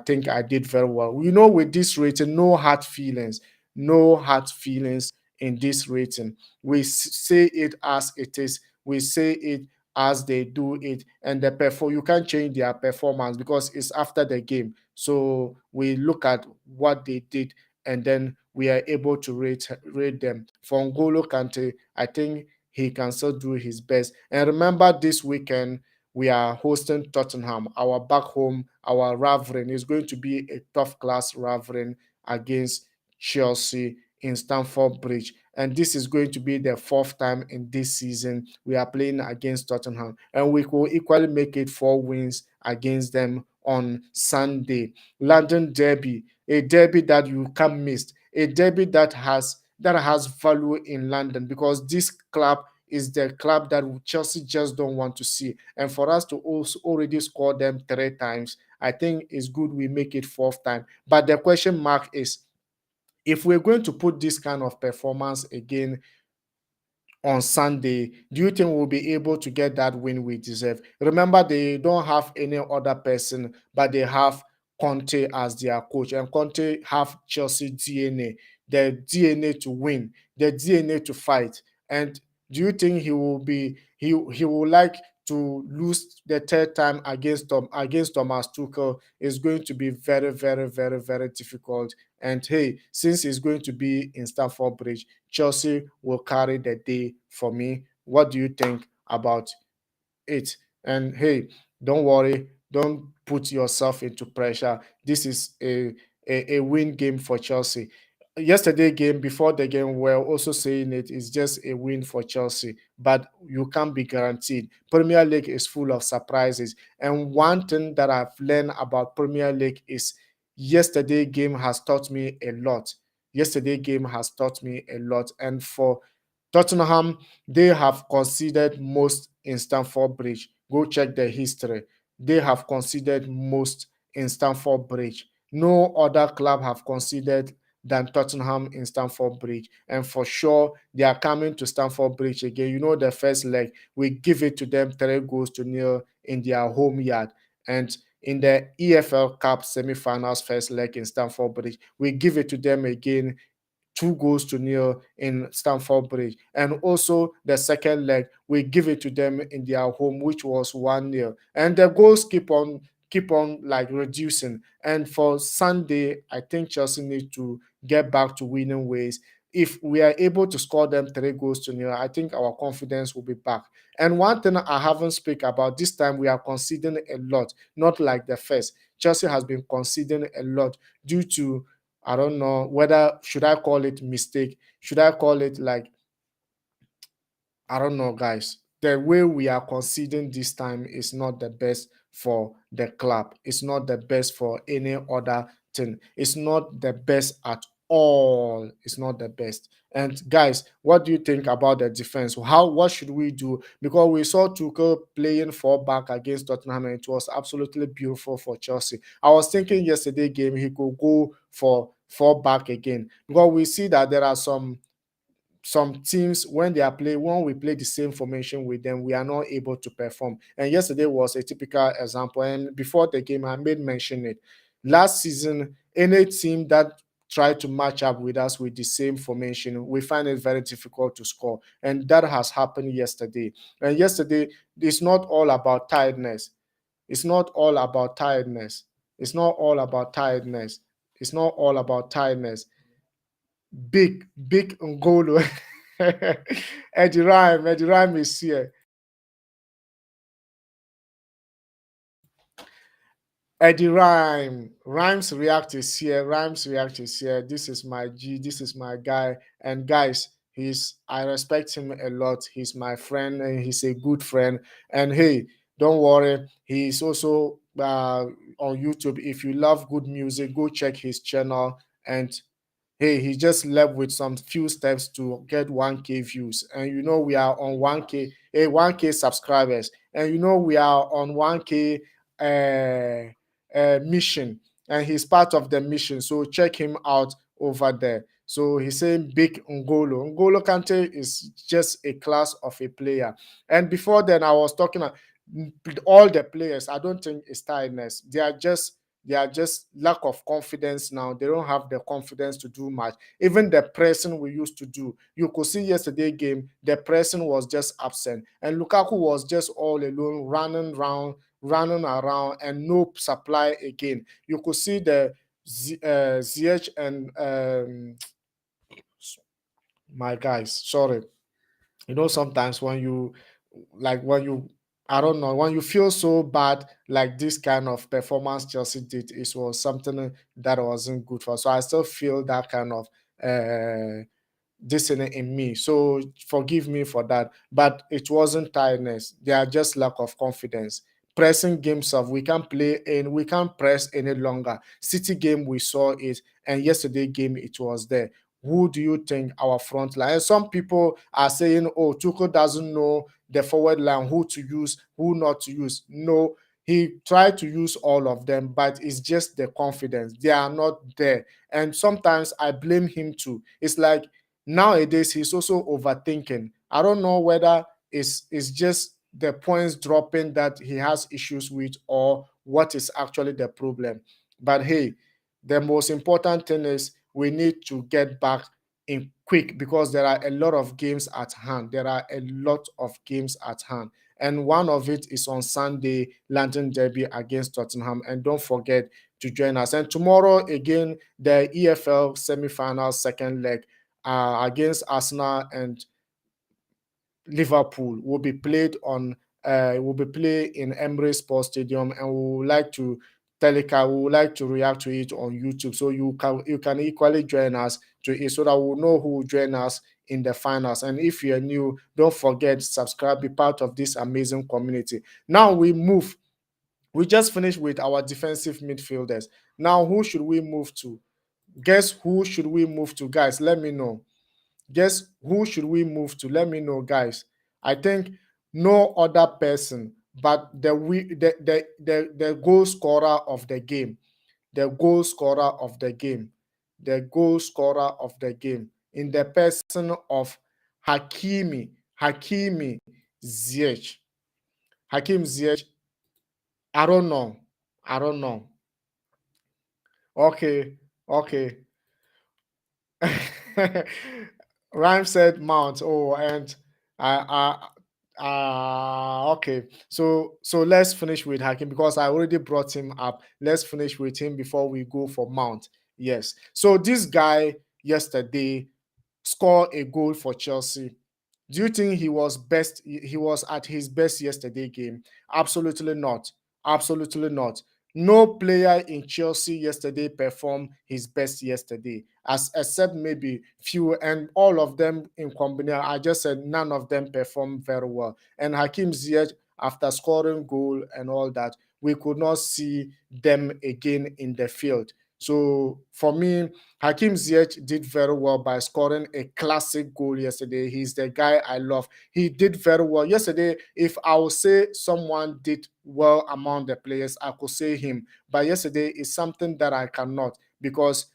think I did very well. You know, with this rating, no hard feelings, no hard feelings in this rating. We say it as it is. We say it as they do it, and the perform you can't change their performance because it's after the game. So we look at what they did and then we are able to rate them. For N'Golo Kante, I think he can still do his best. And remember, this weekend we are hosting Tottenham, our back home, our rivalry is going to be a tough class rivalry against Chelsea in Stamford Bridge. And this is going to be the fourth time in this season we are playing against Tottenham. And we will equally make it 4 wins against them on Sunday. London Derby, a derby that you can't miss, a derby that has value in London because this club is the club that Chelsea just don't want to see. And for us to also already score them 3 times, I think it's good we make it fourth time. But the question mark is, if we're going to put this kind of performance again on Sunday, do you think we'll be able to get that win we deserve? Remember, they don't have any other person, but they have Conte as their coach, and Conte have Chelsea DNA, the DNA to win, the DNA to fight. And do you think he will like to lose the third time against Thomas Tuchel? Is going to be very, very, very, very difficult. And hey, since it's going to be in Stamford Bridge, Chelsea will carry the day for me. What do you think about it? And hey, don't worry, don't put yourself into pressure. This is a win game for Chelsea. Yesterday game, before the game, we're also saying it is just a win for Chelsea, but you can't be guaranteed. Premier League is full of surprises, and one thing that I've learned about Premier League is yesterday game has taught me a lot. Yesterday game has taught me a lot, and for Tottenham, they have conceded most in Stamford Bridge. Go check the history. They have conceded most in Stamford Bridge. No other club have conceded than Tottenham in Stamford Bridge. And for sure, they are coming to Stamford Bridge again. You know, the first leg, we give it to them 3-0 in their home yard. And in the EFL Cup semi-finals first leg in Stamford Bridge, we give it to them again 2-0 in Stamford Bridge. And also the second leg, we give it to them in their home, which was 1-0. And the goals keep on like reducing. And for Sunday, I think Chelsea need to get back to winning ways. If we are able to score them 3-0, I think our confidence will be back. And one thing I haven't speak about this time, we are conceding a lot, not like the first. Chelsea has been conceding a lot due to, I don't know whether should I call it mistake, should I call it like, I don't know, guys. The way we are conceding this time is not the best for the club. It's not the best for any other thing. It's not the best at all. It's not the best. And guys, what do you think about the defense? What should we do? Because we saw Tuchel playing four back against Tottenham, and it was absolutely beautiful for Chelsea. I was thinking yesterday game he could go for four back again, because we see that there are some teams when we play the same formation with them, we are not able to perform. And yesterday was a typical example. And before the game, I made mention it. Last season, any team that tried to match up with us with the same formation, we find it very difficult to score. And that has happened yesterday. And yesterday, it's not all about tiredness. It's not all about tiredness. It's not all about tiredness. It's not all about tiredness. Big Ngolo. Eddie Rhyme is here. Eddie Rhymes React is here. Rhymes React is here. This is my G. This is my guy. And guys, I respect him a lot. He's my friend and he's a good friend. And hey, don't worry. He's also on YouTube. If you love good music, go check his channel. And hey, he just left with some few steps to get 1K views. And you know we are on 1K subscribers. And you know we are on 1K mission. And he's part of the mission. So check him out over there. So he's saying big Ngolo. Ngolo Kante is just a class of a player. And before then, I was talking about all the players. I don't think it's tiredness. They are just lack of confidence now. They don't have the confidence to do much. Even the pressing we used to do, you could see yesterday game, the pressing was just absent. And Lukaku was just all alone, running around, and no supply again. You could see the Ziyech and my guys. Sorry, sometimes when you I don't know, when you feel so bad, like this kind of performance Chelsea did, it was something that wasn't good for us. So I still feel that kind of this in me. So forgive me for that. But it wasn't tiredness. They are just lack of confidence. Pressing games of we can't play and we can't press any longer. City game we saw it, and yesterday game it was there. Who do you think our front line? And some people are saying, "Oh, Tuchel doesn't know the forward line, who to use, who not to use." No, he tried to use all of them, but it's just the confidence. They are not there. And sometimes I blame him too. It's like nowadays he's also overthinking. I don't know whether it's just the points dropping that he has issues with, or what is actually the problem. But hey, the most important thing is we need to get back in quick, because there are a lot of games at hand. There are a lot of games at hand. And one of it is on Sunday, London Derby against Tottenham. And don't forget to join us. And tomorrow, again, the EFL semi-final second leg against Arsenal and Liverpool will be played in Emirates Sports Stadium, and we would like to telecast. We would like to react to it on YouTube, so you can equally join us to it, so that we'll know who will join us in the finals. And if you're new, don't forget subscribe, be part of this amazing community. Now we just finished with our defensive midfielders. Now who should we move to? Guess who should we move to, guys? Let me know. Guess who should we move to? Let me know, guys. I think no other person but the goal scorer of the game, the goal scorer of the game, the goal scorer of the game, in the person of Hakimi Ziyech. Hakim Ziyech. I don't know. I don't know. Okay, okay. Rhyme said Mount. Oh, and okay. So let's finish with Hakim, because I already brought him up. Let's finish with him before we go for Mount. Yes. So this guy yesterday scored a goal for Chelsea. Do you think he was best? He was at his best yesterday game? Absolutely not. Absolutely not. No player in Chelsea yesterday performed his best yesterday, as except maybe few, and all of them in combination. I just said none of them performed very well. And Hakim Ziyech, after scoring goal and all that, we could not see them again in the field. So for me, Hakim Ziyech did very well by scoring a classic goal yesterday. He's the guy I love. He did very well yesterday. If I would say someone did well among the players, I could say him. But yesterday is something that I cannot, because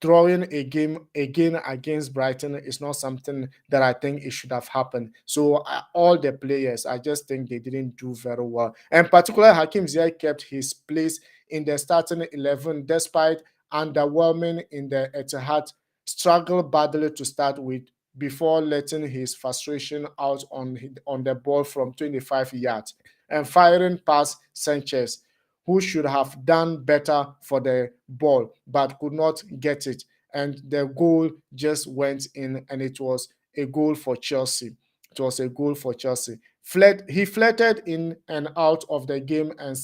drawing a game again against Brighton is not something that I think it should have happened. So all the players, I just think they didn't do very well. And particularly Hakim Ziyech kept his place in the starting 11 despite underwhelming in the Etihad, struggled badly to start with before letting his frustration out on the ball from 25 yards and firing past Sanchez, who should have done better for the ball but could not get it. And the goal just went in, and it was a goal for Chelsea. It was a goal for Chelsea. He flirted in and out of the game and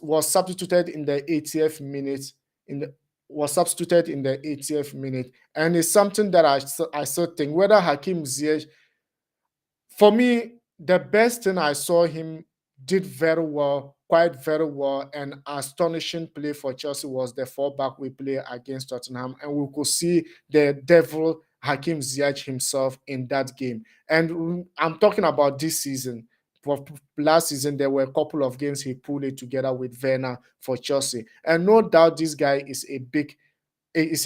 was substituted in the 80th minute. In the was substituted in the 80th minute, and it's something that I still think whether Hakim Ziyech, for me, the best thing I saw him did very well, quite very well, and astonishing play for Chelsea was the fullback we play against Tottenham, and we could see the devil Hakim Ziyech himself in that game. And I'm talking about this season. For last season, there were a couple of games he pulled it together with Werner for Chelsea, and no doubt this guy is a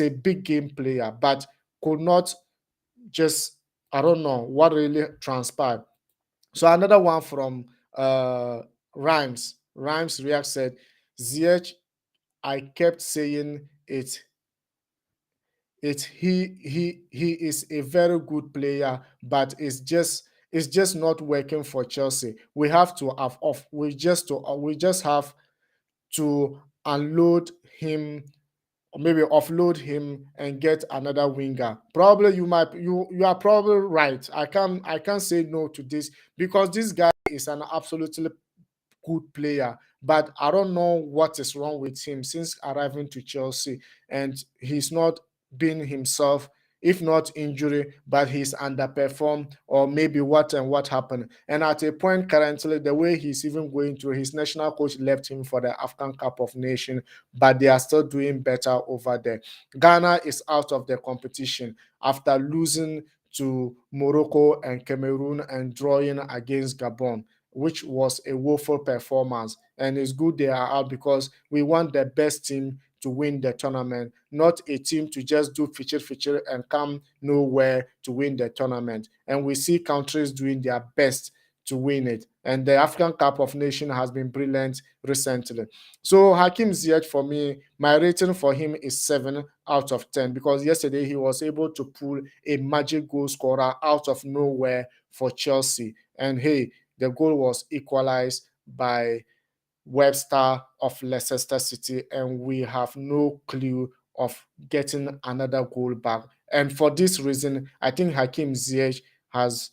big game player, but could not just, I don't know what really transpired. So another one from Rhymes. Rhymes React said, Ziyech, I kept saying it. He is a very good player, but it's just not working for Chelsea. We have to have off. We just have to unload him, or maybe offload him and get another winger. Probably you are probably right. I can't say no to this, because this guy is an absolutely good player, but I don't know what is wrong with him since arriving to Chelsea, and he's not been himself. If not injury, but he's underperformed, or maybe what happened. And at a point currently, the way he's even going through, his national coach left him for the African Cup of Nations, but they are still doing better over there. Ghana is out of the competition after losing to Morocco and Cameroon and drawing against Gabon, which was a woeful performance. And it's good they are out, because we want the best team to win the tournament, not a team to just do feature and come nowhere to win the tournament. And we see countries doing their best to win it. And the African Cup of Nations has been brilliant recently. So Hakim Ziyech, for me, my rating for him is 7 out of 10 because yesterday he was able to pull a magic goal scorer out of nowhere for Chelsea. And hey, the goal was equalized by Webster of Leicester City, and we have no clue of getting another goal back. And for this reason, I think Hakim Ziyech has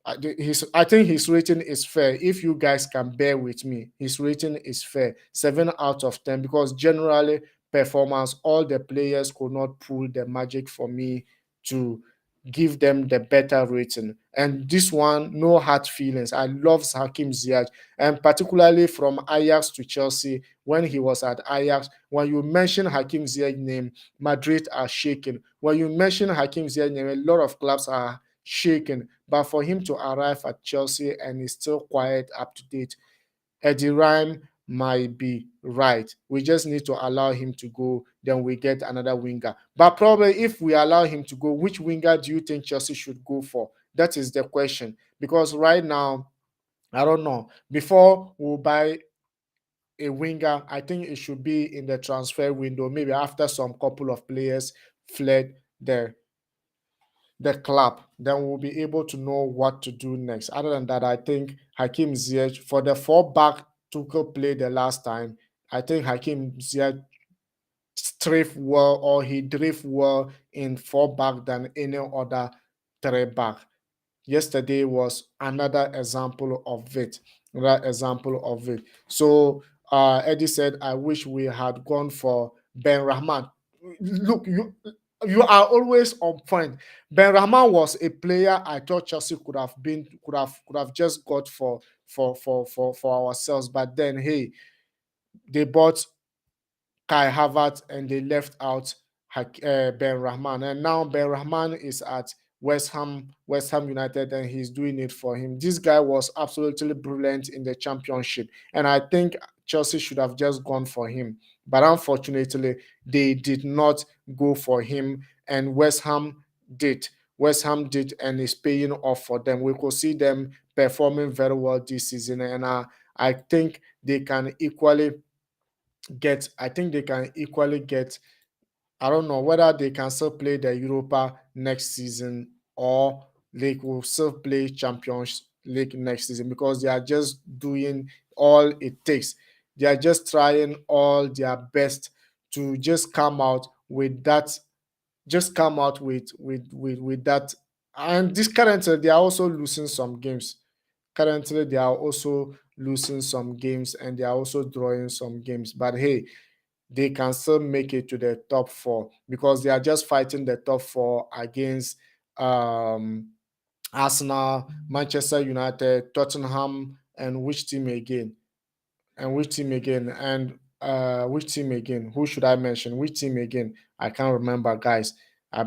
I think his rating is fair. If you guys can bear with me, his rating is fair, 7 out of 10, because generally performance, all the players could not pull the magic for me to give them the better rating. And this one, no hard feelings. I love Hakim Ziyech, and particularly from Ajax to Chelsea when he was at Ajax. When you mention Hakim Ziyech's name, Madrid are shaking. When you mention Hakim Ziyech's name, a lot of clubs are shaken. But for him to arrive at Chelsea and he's still quiet, up to date, Eddie Ryan might be right. We just need to allow him to go, then we get another winger. But probably if we allow him to go, which winger do you think Chelsea should go for? That is the question. Because right now, I don't know. Before we buy a winger, I think it should be in the transfer window, maybe after some couple of players fled the club, then we'll be able to know what to do next. Other than that, I think Hakim Ziyech, for the four back Tuchel played the last time, I think Hakim Ziyech thrived well, or he drift well in four back than any other three back. Yesterday was another example of it. Another example of it. So Eddie said, I wish we had gone for Ben Rahman. Look, you are always on point. Ben Rahman was a player I thought Chelsea could have just got for ourselves. But then hey, they bought Kai Havertz and they left out Ben Rahman. And now Ben Rahman is at West Ham United, and he's doing it for him. This guy was absolutely brilliant in the championship, and I think Chelsea should have just gone for him. But unfortunately, they did not go for him, and West Ham did. West Ham did, and it's paying off for them. We could see them performing very well this season, and I think they can equally get. I don't know whether they can still play the Europa next season, or they will still play Champions League next season, because they are just doing all it takes. They are just trying all their best to just come out with that, with that. And this currently they are also losing some games. Currently they are also losing some games, and they are also drawing some games. But hey, they can still make it to the top four, because they are just fighting the top four against um, Arsenal, Manchester United, Tottenham, and which team again? And which team again? And which team again? Who should I mention? Which team again? I can't remember, guys.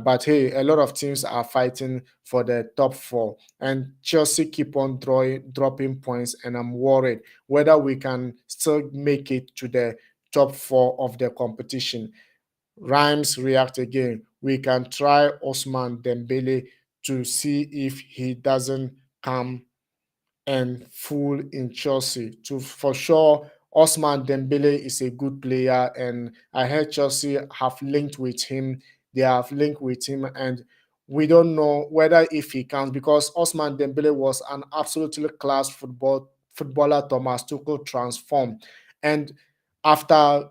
But hey, a lot of teams are fighting for the top four, and Chelsea keep on dropping points, and I'm worried whether we can still make it to the top four of the competition. Rhymes react again. We can try Osman Dembele to see if he doesn't come and full in Chelsea. To for sure, Osman Dembele is a good player, and I heard Chelsea have linked with him. They have linked with him, and we don't know whether if he comes, because Osman Dembele was an absolutely class footballer. Thomas Tuchel transformed, and after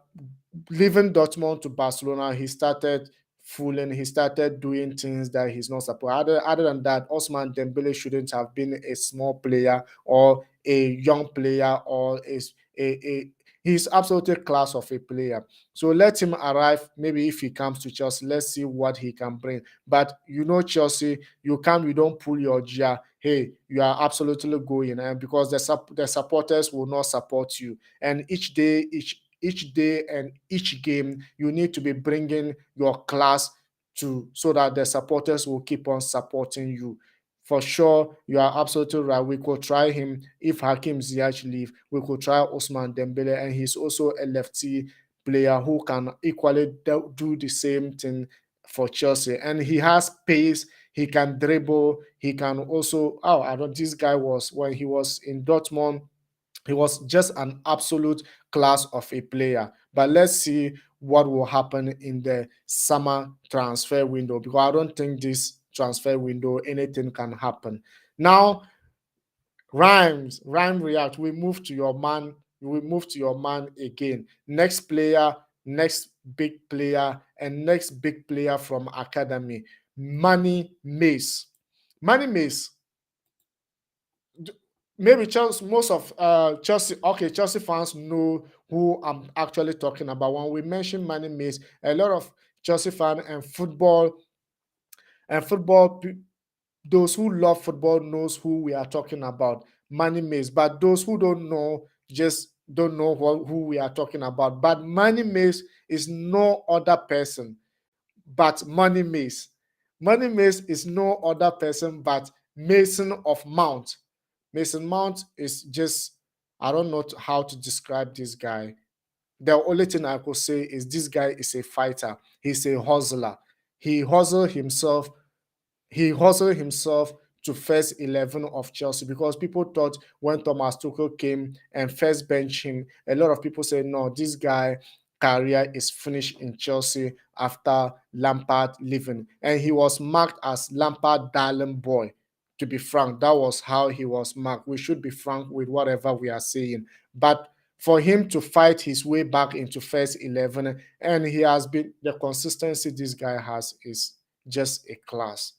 leaving Dortmund to Barcelona, he started fooling. He started doing things that he's not supposed. Other than that, Osman Dembele shouldn't have been a small player or a young player, or a he's absolutely class of a player. So let him arrive. Maybe if he comes to Chelsea, let's see what he can bring. But you know, Chelsea, you come, you don't pull your gear. Hey, you are absolutely going, and because the supporters will not support you, and each day and each game, you need to be bringing your class to, so that the supporters will keep on supporting you. For sure, you are absolutely right. We could try him if Hakim Ziyech leave. We could try Osman Dembele, and he's also a lefty player who can equally do the same thing for Chelsea. And he has pace, he can dribble, he can also, oh, I don't, this guy was, when he was in Dortmund, he was just an absolute class of a player. But let's see what will happen in the summer transfer window, because I don't think this transfer window anything can happen. Now, Rhyme React. We move to your man. We move to your man again. Next player, next big player, and next big player from academy. Manny Mace. Manny Mace. Maybe Chelsea, most of Chelsea, okay, Chelsea fans know who I'm actually talking about. When we mention Manny Mace, a lot of Chelsea fans and football those who love football knows who we are talking about, Manny Mace. But those who don't know just don't know who we are talking about. But Manny Mace is no other person but Manny Mace. Manny Mace is no other person but Mason of Mount. Mason Mount is just, I don't know how to describe this guy. The only thing I could say is this guy is a fighter. He's a hustler. He hustled himself he hustled himself to first 11 of Chelsea, because people thought when Thomas Tuchel came and first bench him, a lot of people said, no, this guy career is finished in Chelsea after Lampard leaving. And he was marked as Lampard darling boy. To be frank, that was how he was marked. We should be frank with whatever we are saying. But for him to fight his way back into first 11, and he has been, the consistency this guy has is just a class.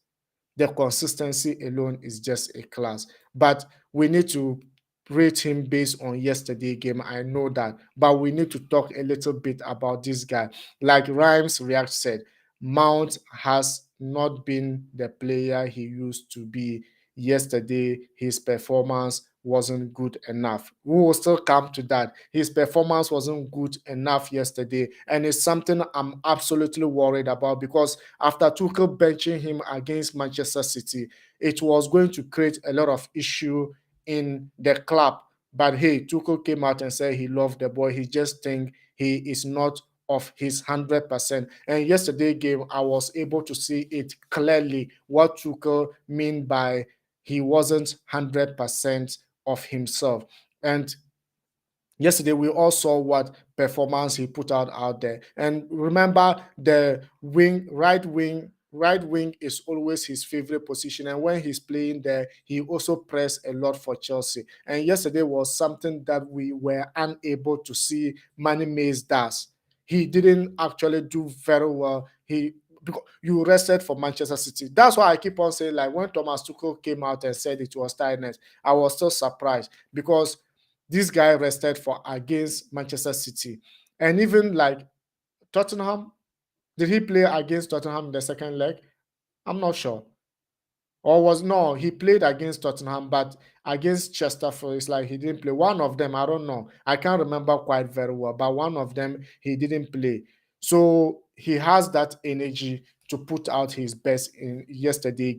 The consistency alone is just a class. But we need to rate him based on yesterday game. I know that. But we need to talk a little bit about this guy. Like Rhymes React said, Mount has not been the player he used to be. Yesterday, his performance wasn't good enough. We will still come to that. His performance wasn't good enough yesterday, and it's something I'm absolutely worried about, because after Tuchel benching him against Manchester City, it was going to create a lot of issue in the club. But hey, Tuchel came out and said he loved the boy. He just think he is not of his 100%. And yesterday game, I was able to see it clearly what Tuchel mean by he wasn't 100% of himself. And yesterday we all saw what performance he put out there. And remember, the right wing is always his favorite position, and when he's playing there, he also pressed a lot for Chelsea. And yesterday was something that we were unable to see Manny Mace does. He didn't actually do very well. Because you rested for Manchester City. That's why I keep on saying, like, when Thomas Tuchel came out and said it was tiredness, I was still surprised, because this guy rested for against Manchester City. And even like Tottenham, did he play against Tottenham in the second leg? I'm not sure. Or was, no, he played against Tottenham, but against Chesterfield, it's like he didn't play. One of them, I don't know. I can't remember quite very well, but one of them, he didn't play. So he has that energy to put out his best during yesterday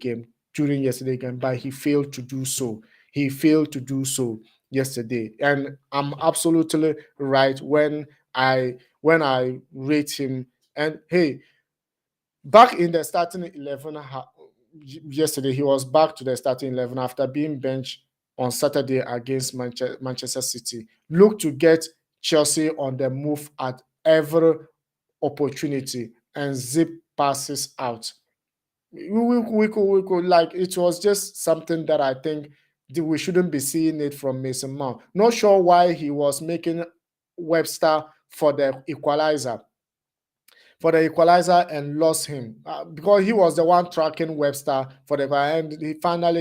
game, but he failed to do so. He failed to do so yesterday. And I'm absolutely right when I rate him. And hey, back in the starting 11 yesterday, he was back to the starting 11 after being benched on Saturday against Manchester City. Look to get Chelsea on the move at every opportunity and zip passes out. We could, like, it was just something that I think we shouldn't be seeing it from Mason Mount. Not sure why he was making Webster for the equalizer and lost him, because he was the one tracking Webster for the guy, and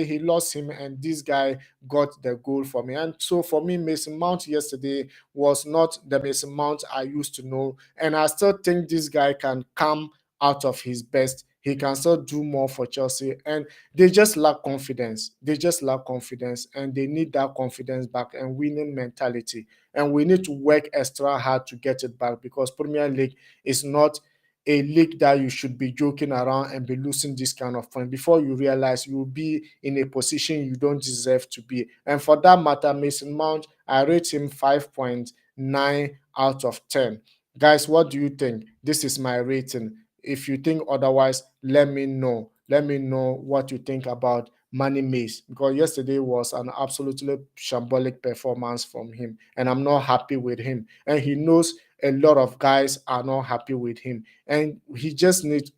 he lost him, and this guy got the goal for me. And so for me, Mason Mount yesterday was not the Mason Mount I used to know, and I still think this guy can come out of his best. He can still do more for Chelsea, and they just lack confidence. And they need that confidence back and winning mentality. And we need to work extra hard to get it back, because Premier League is not a league that you should be joking around and be losing this kind of point. Before you realize, you will be in a position you don't deserve to be. And for that matter, Mason Mount, I rate him 5.9 out of 10. Guys, what do you think? This is my rating. If you think otherwise, let me know. Let me know what you think about Manny Mace, because yesterday was an absolutely shambolic performance from him, and I'm not happy with him. And he knows a lot of guys are not happy with him, and we just need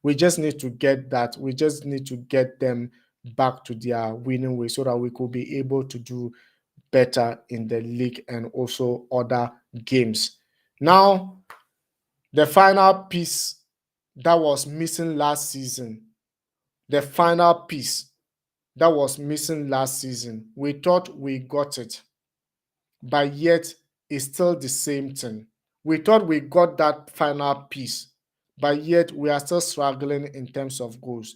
to get that. We just need to get them back to their winning way so that we could be able to do better in the league and also other games. Now, the final piece that was missing last season, the final piece that was missing last season, we thought we got it, but yet it's still the same thing. We thought we got that final piece, but yet we are still struggling in terms of goals.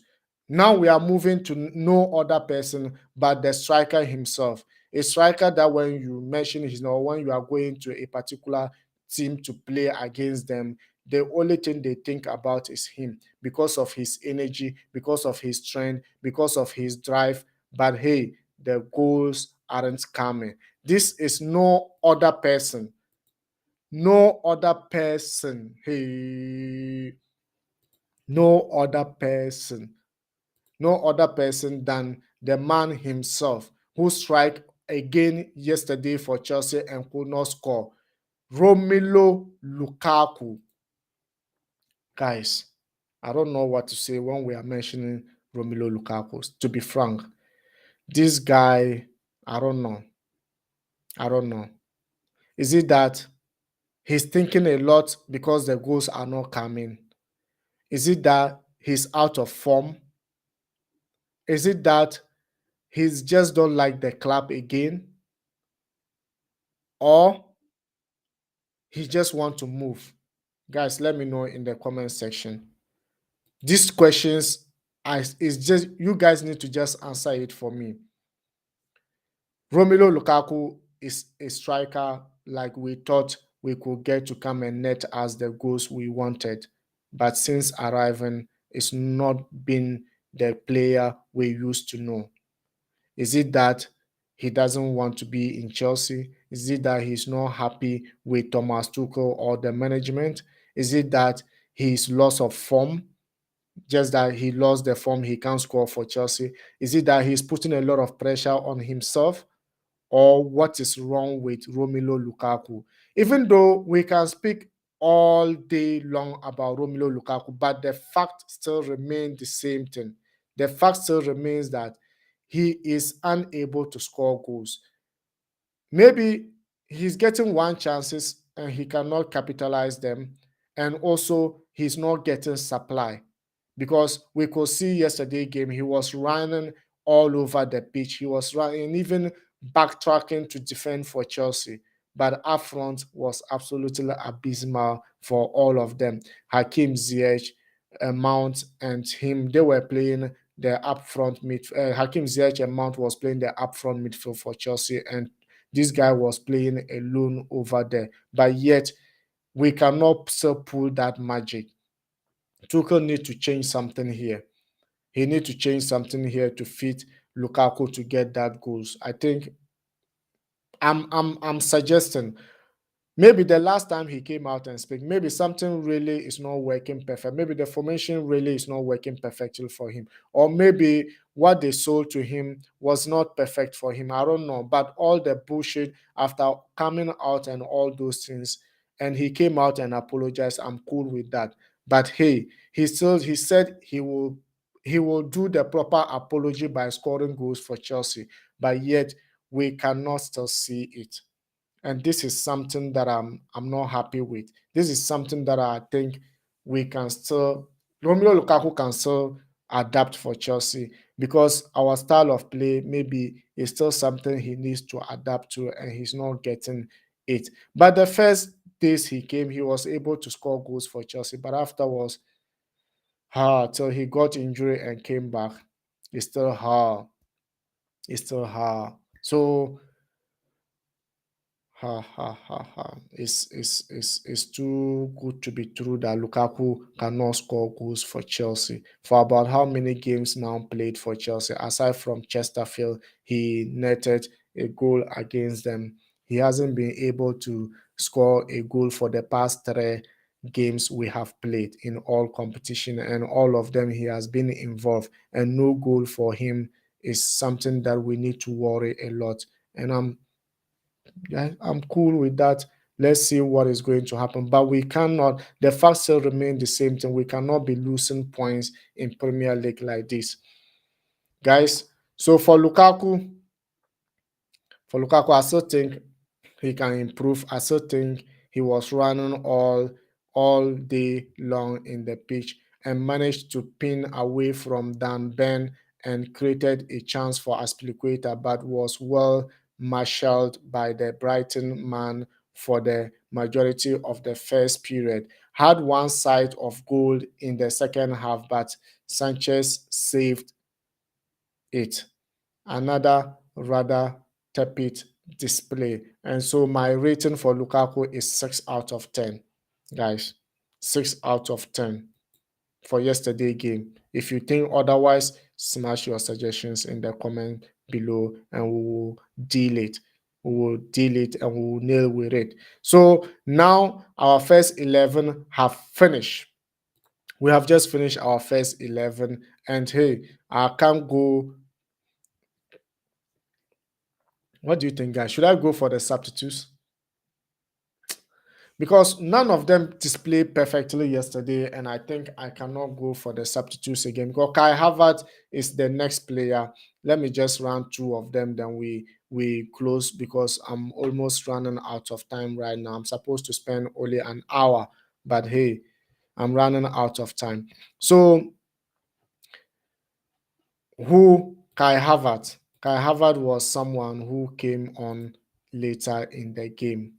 Now we are moving to no other person but the striker himself. A striker that when you mention his name, when you are going to a particular team to play against them, the only thing they think about is him because of his energy, because of his strength, because of his drive. But hey, the goals aren't coming. This is no other person. No other person. Hey, no other person. No other person than the man himself who strike again yesterday for Chelsea and could not score. Romelu Lukaku. Guys, I don't know what to say when we are mentioning Romelu Lukaku. To be frank, this guy, I don't know. I don't know. Is it that he's thinking a lot because the goals are not coming? Is it that he's out of form? Is it that he's just don't like the club again? Or he just want to move? Guys, let me know in the comment section. These questions, is just you guys need to just answer it for me. Romelu Lukaku is a striker like we thought we could get to come and net us the goals we wanted. But since arriving, it's not been the player we used to know. Is it that he doesn't want to be in Chelsea? Is it that he's not happy with Thomas Tuchel or the management? Is it that he's loss of form? Just that he lost the form, he can't score for Chelsea? Is it that he's putting a lot of pressure on himself? Or what is wrong with Romelu Lukaku? Even though we can speak all day long about Romelu Lukaku, but the fact still remains the same thing. The fact still remains that he is unable to score goals. Maybe he's getting one chances and he cannot capitalize them, and also he's not getting supply, because we could see yesterday game he was running all over the pitch. He was running, even backtracking to defend for Chelsea. But up front was absolutely abysmal for all of them. Hakim Ziyech, Mount, and him, they were playing the up front mid. Hakim Ziyech and Mount was playing the up front midfield for Chelsea, and this guy was playing alone over there. But yet, we cannot still pull that magic. Tuchel need to change something here. He need to change something here to fit Lukaku to get that goals. I think I'm suggesting maybe the last time he came out and speak, maybe something really is not working perfect. Maybe the formation really is not working perfectly for him. Or maybe what they sold to him was not perfect for him. I don't know. But all the bullshit after coming out and all those things, and he came out and apologized, I'm cool with that. But hey, he said he will do the proper apology by scoring goals for Chelsea. But yet we cannot still see it. And this is something that I'm not happy with. This is something that I think we can still Romelu Lukaku can still adapt for Chelsea, because our style of play maybe is still something he needs to adapt to, and he's not getting it. But the first days he came, he was able to score goals for Chelsea, but afterwards, till he got injury and came back, it's still hard. It's still hard. So ha ha ha ha. It's too good to be true that Lukaku cannot score goals for Chelsea. For about how many games now played for Chelsea? Aside from Chesterfield, he netted a goal against them. he hasn't been able to score a goal for the past 3 games we have played in all competition, and all of them he has been involved, and no goal for him is something that we need to worry a lot. And I'm cool with that. Let's see what is going to happen. But we cannot, the facts still remain the same thing. We cannot be losing points in Premier League like this. Guys, so for Lukaku, I still think he can improve. I still think he was running all day long in the pitch and managed to pin away from Dan Ben and created a chance for Aspilicueta, but was well marshaled by the Brighton man for the majority of the first period. Had one sight of goal in the second half, but Sanchez saved it. Another rather tepid display. And so my rating for Lukaku is 6 out of 10. Guys, 6 out of 10 for yesterday game. If you think otherwise, smash your suggestions in the comment below and we will deal it. We will deal it and we will nail with it. So now our first 11 have finished. We have just finished our first 11, and hey, I can't go. What do you think, guys? Should I go for the substitutes? Because none of them displayed perfectly yesterday, and I think I cannot go for the substitutes again. Because Kai Havertz is the next player. Let me just run 2 of them, then we close because I'm almost running out of time right now. I'm supposed to spend only an hour, but hey, I'm running out of time. So who Kai Havertz? Kai Havertz was someone who came on later in the game.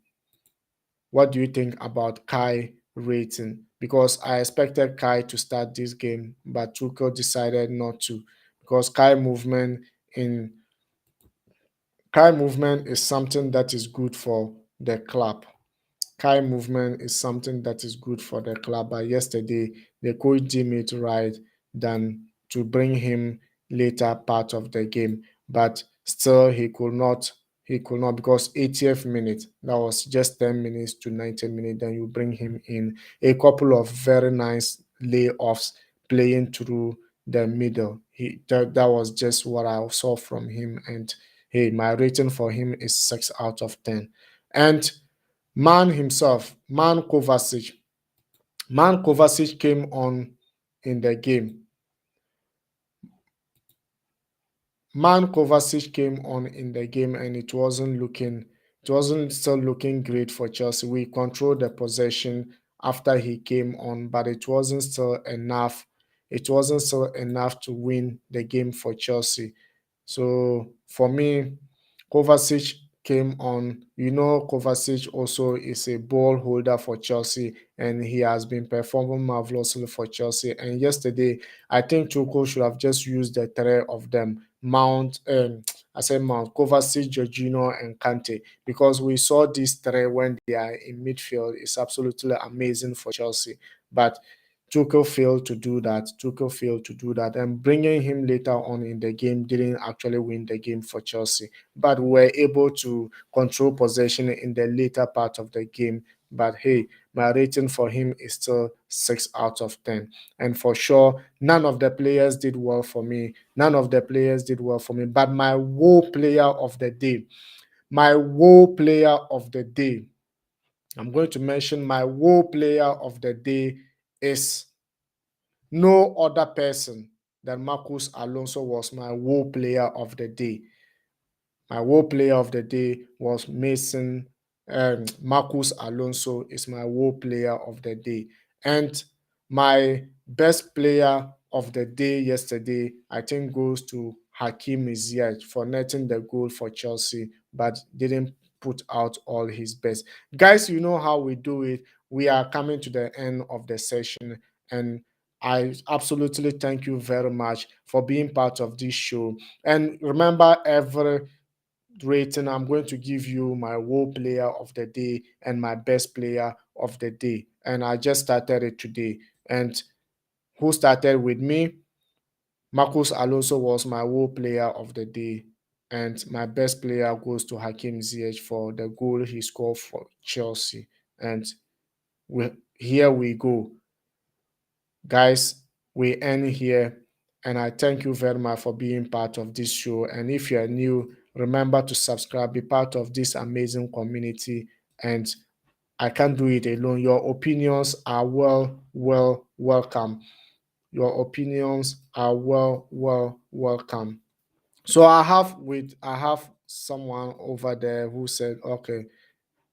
What do you think about Kai rating? Because I expected Kai to start this game, but Tuchel decided not to, because in Kai movement is something that is good for the club. Kai movement is something that is good for the club. But yesterday, the coach deemed it right than to bring him later part of the game. But still, he could not because 80th minute, that was just 10 minutes to 90 minutes. Then you bring him in. A couple of very nice layoffs playing through the middle. That was just what I saw from him. And hey, my rating for him is 6 out of 10. And Man himself, Man Kovacic came on in the game. Man Kovacic came on in the game, and it wasn't still looking great for Chelsea. We controlled the possession after he came on, but it wasn't still enough. It wasn't still enough to win the game for Chelsea. So for me, Kovacic came on. Kovacic also is a ball holder for Chelsea, and he has been performing marvelously for Chelsea. And yesterday, I think Tuchel should have just used the 3 of them, Mount, Kovacic, Jorginho, and Kante, because we saw these 3 when they are in midfield. It's absolutely amazing for Chelsea. But Tuchel failed to do that. And bringing him later on in the game didn't actually win the game for Chelsea. But we were able to control possession in the later part of the game. But hey, my rating for him is still 6 out of 10. And for sure, none of the players did well for me. But my woe player of the day, I'm going to mention my woe player of the day is no other person than Marcus Alonso was my woe player of the day. My woe player of the day was Mason. Marcus Alonso is my woe player of the day. And my best player of the day yesterday, I think, goes to Hakim Ziyech for netting the goal for Chelsea, but didn't put out all his best. Guys, you know how we do it. We are coming to the end of the session, and I absolutely thank you very much for being part of this show. And remember, every rating, I'm going to give you my woe player of the day and my best player of the day. And I just started it today. And who started with me? Marcus Alonso was my woe player of the day. And my best player goes to Hakim Ziyech for the goal he scored for Chelsea. And here we go. Guys, we end here. And I thank you very much for being part of this show. And if you're new, remember to subscribe, be part of this amazing community. And I can't do it alone. Your opinions are welcome. Your opinions are welcome. So I have someone over there who said, okay,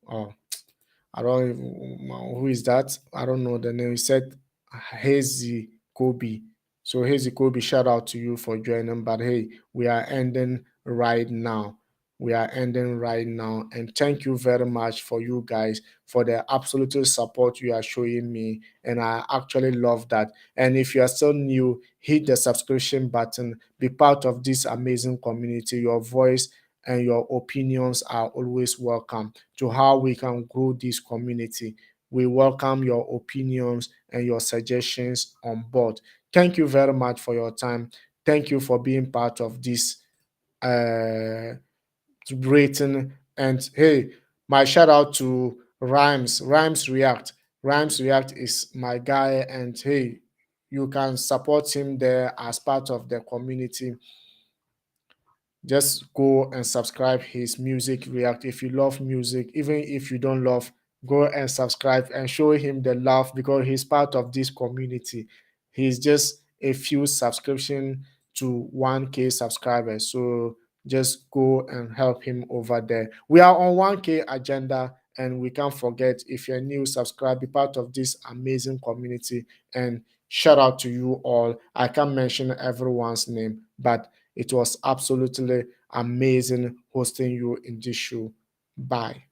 oh, I don't even who is that? I don't know the name. He said Hazy Kobe. So Hazy Kobe, shout out to you for joining. But hey, we are ending right now. We are ending right now. And thank you very much for you guys for the absolute support you are showing me. And I actually love that. And if you are still new, hit the subscription button. Be part of this amazing community. Your voice and your opinions are always welcome to how we can grow this community. We welcome your opinions and your suggestions on board. Thank you very much for your time. Thank you for being part of this uh, rating. And hey, my shout out to Rhymes, Rhymes React. Rhymes React is my guy, and hey, you can support him there as part of the community. Just go and subscribe his music react. If you love music, even if you don't love, go and subscribe and show him the love because he's part of this community. He's just a few subscription to 1k subscribers, so just go and help him over there. We are on 1k agenda, and we can't forget, if you're new, subscribe, be part of this amazing community. And shout out to you all. I can't mention everyone's name, but it was absolutely amazing hosting you in this show. Bye.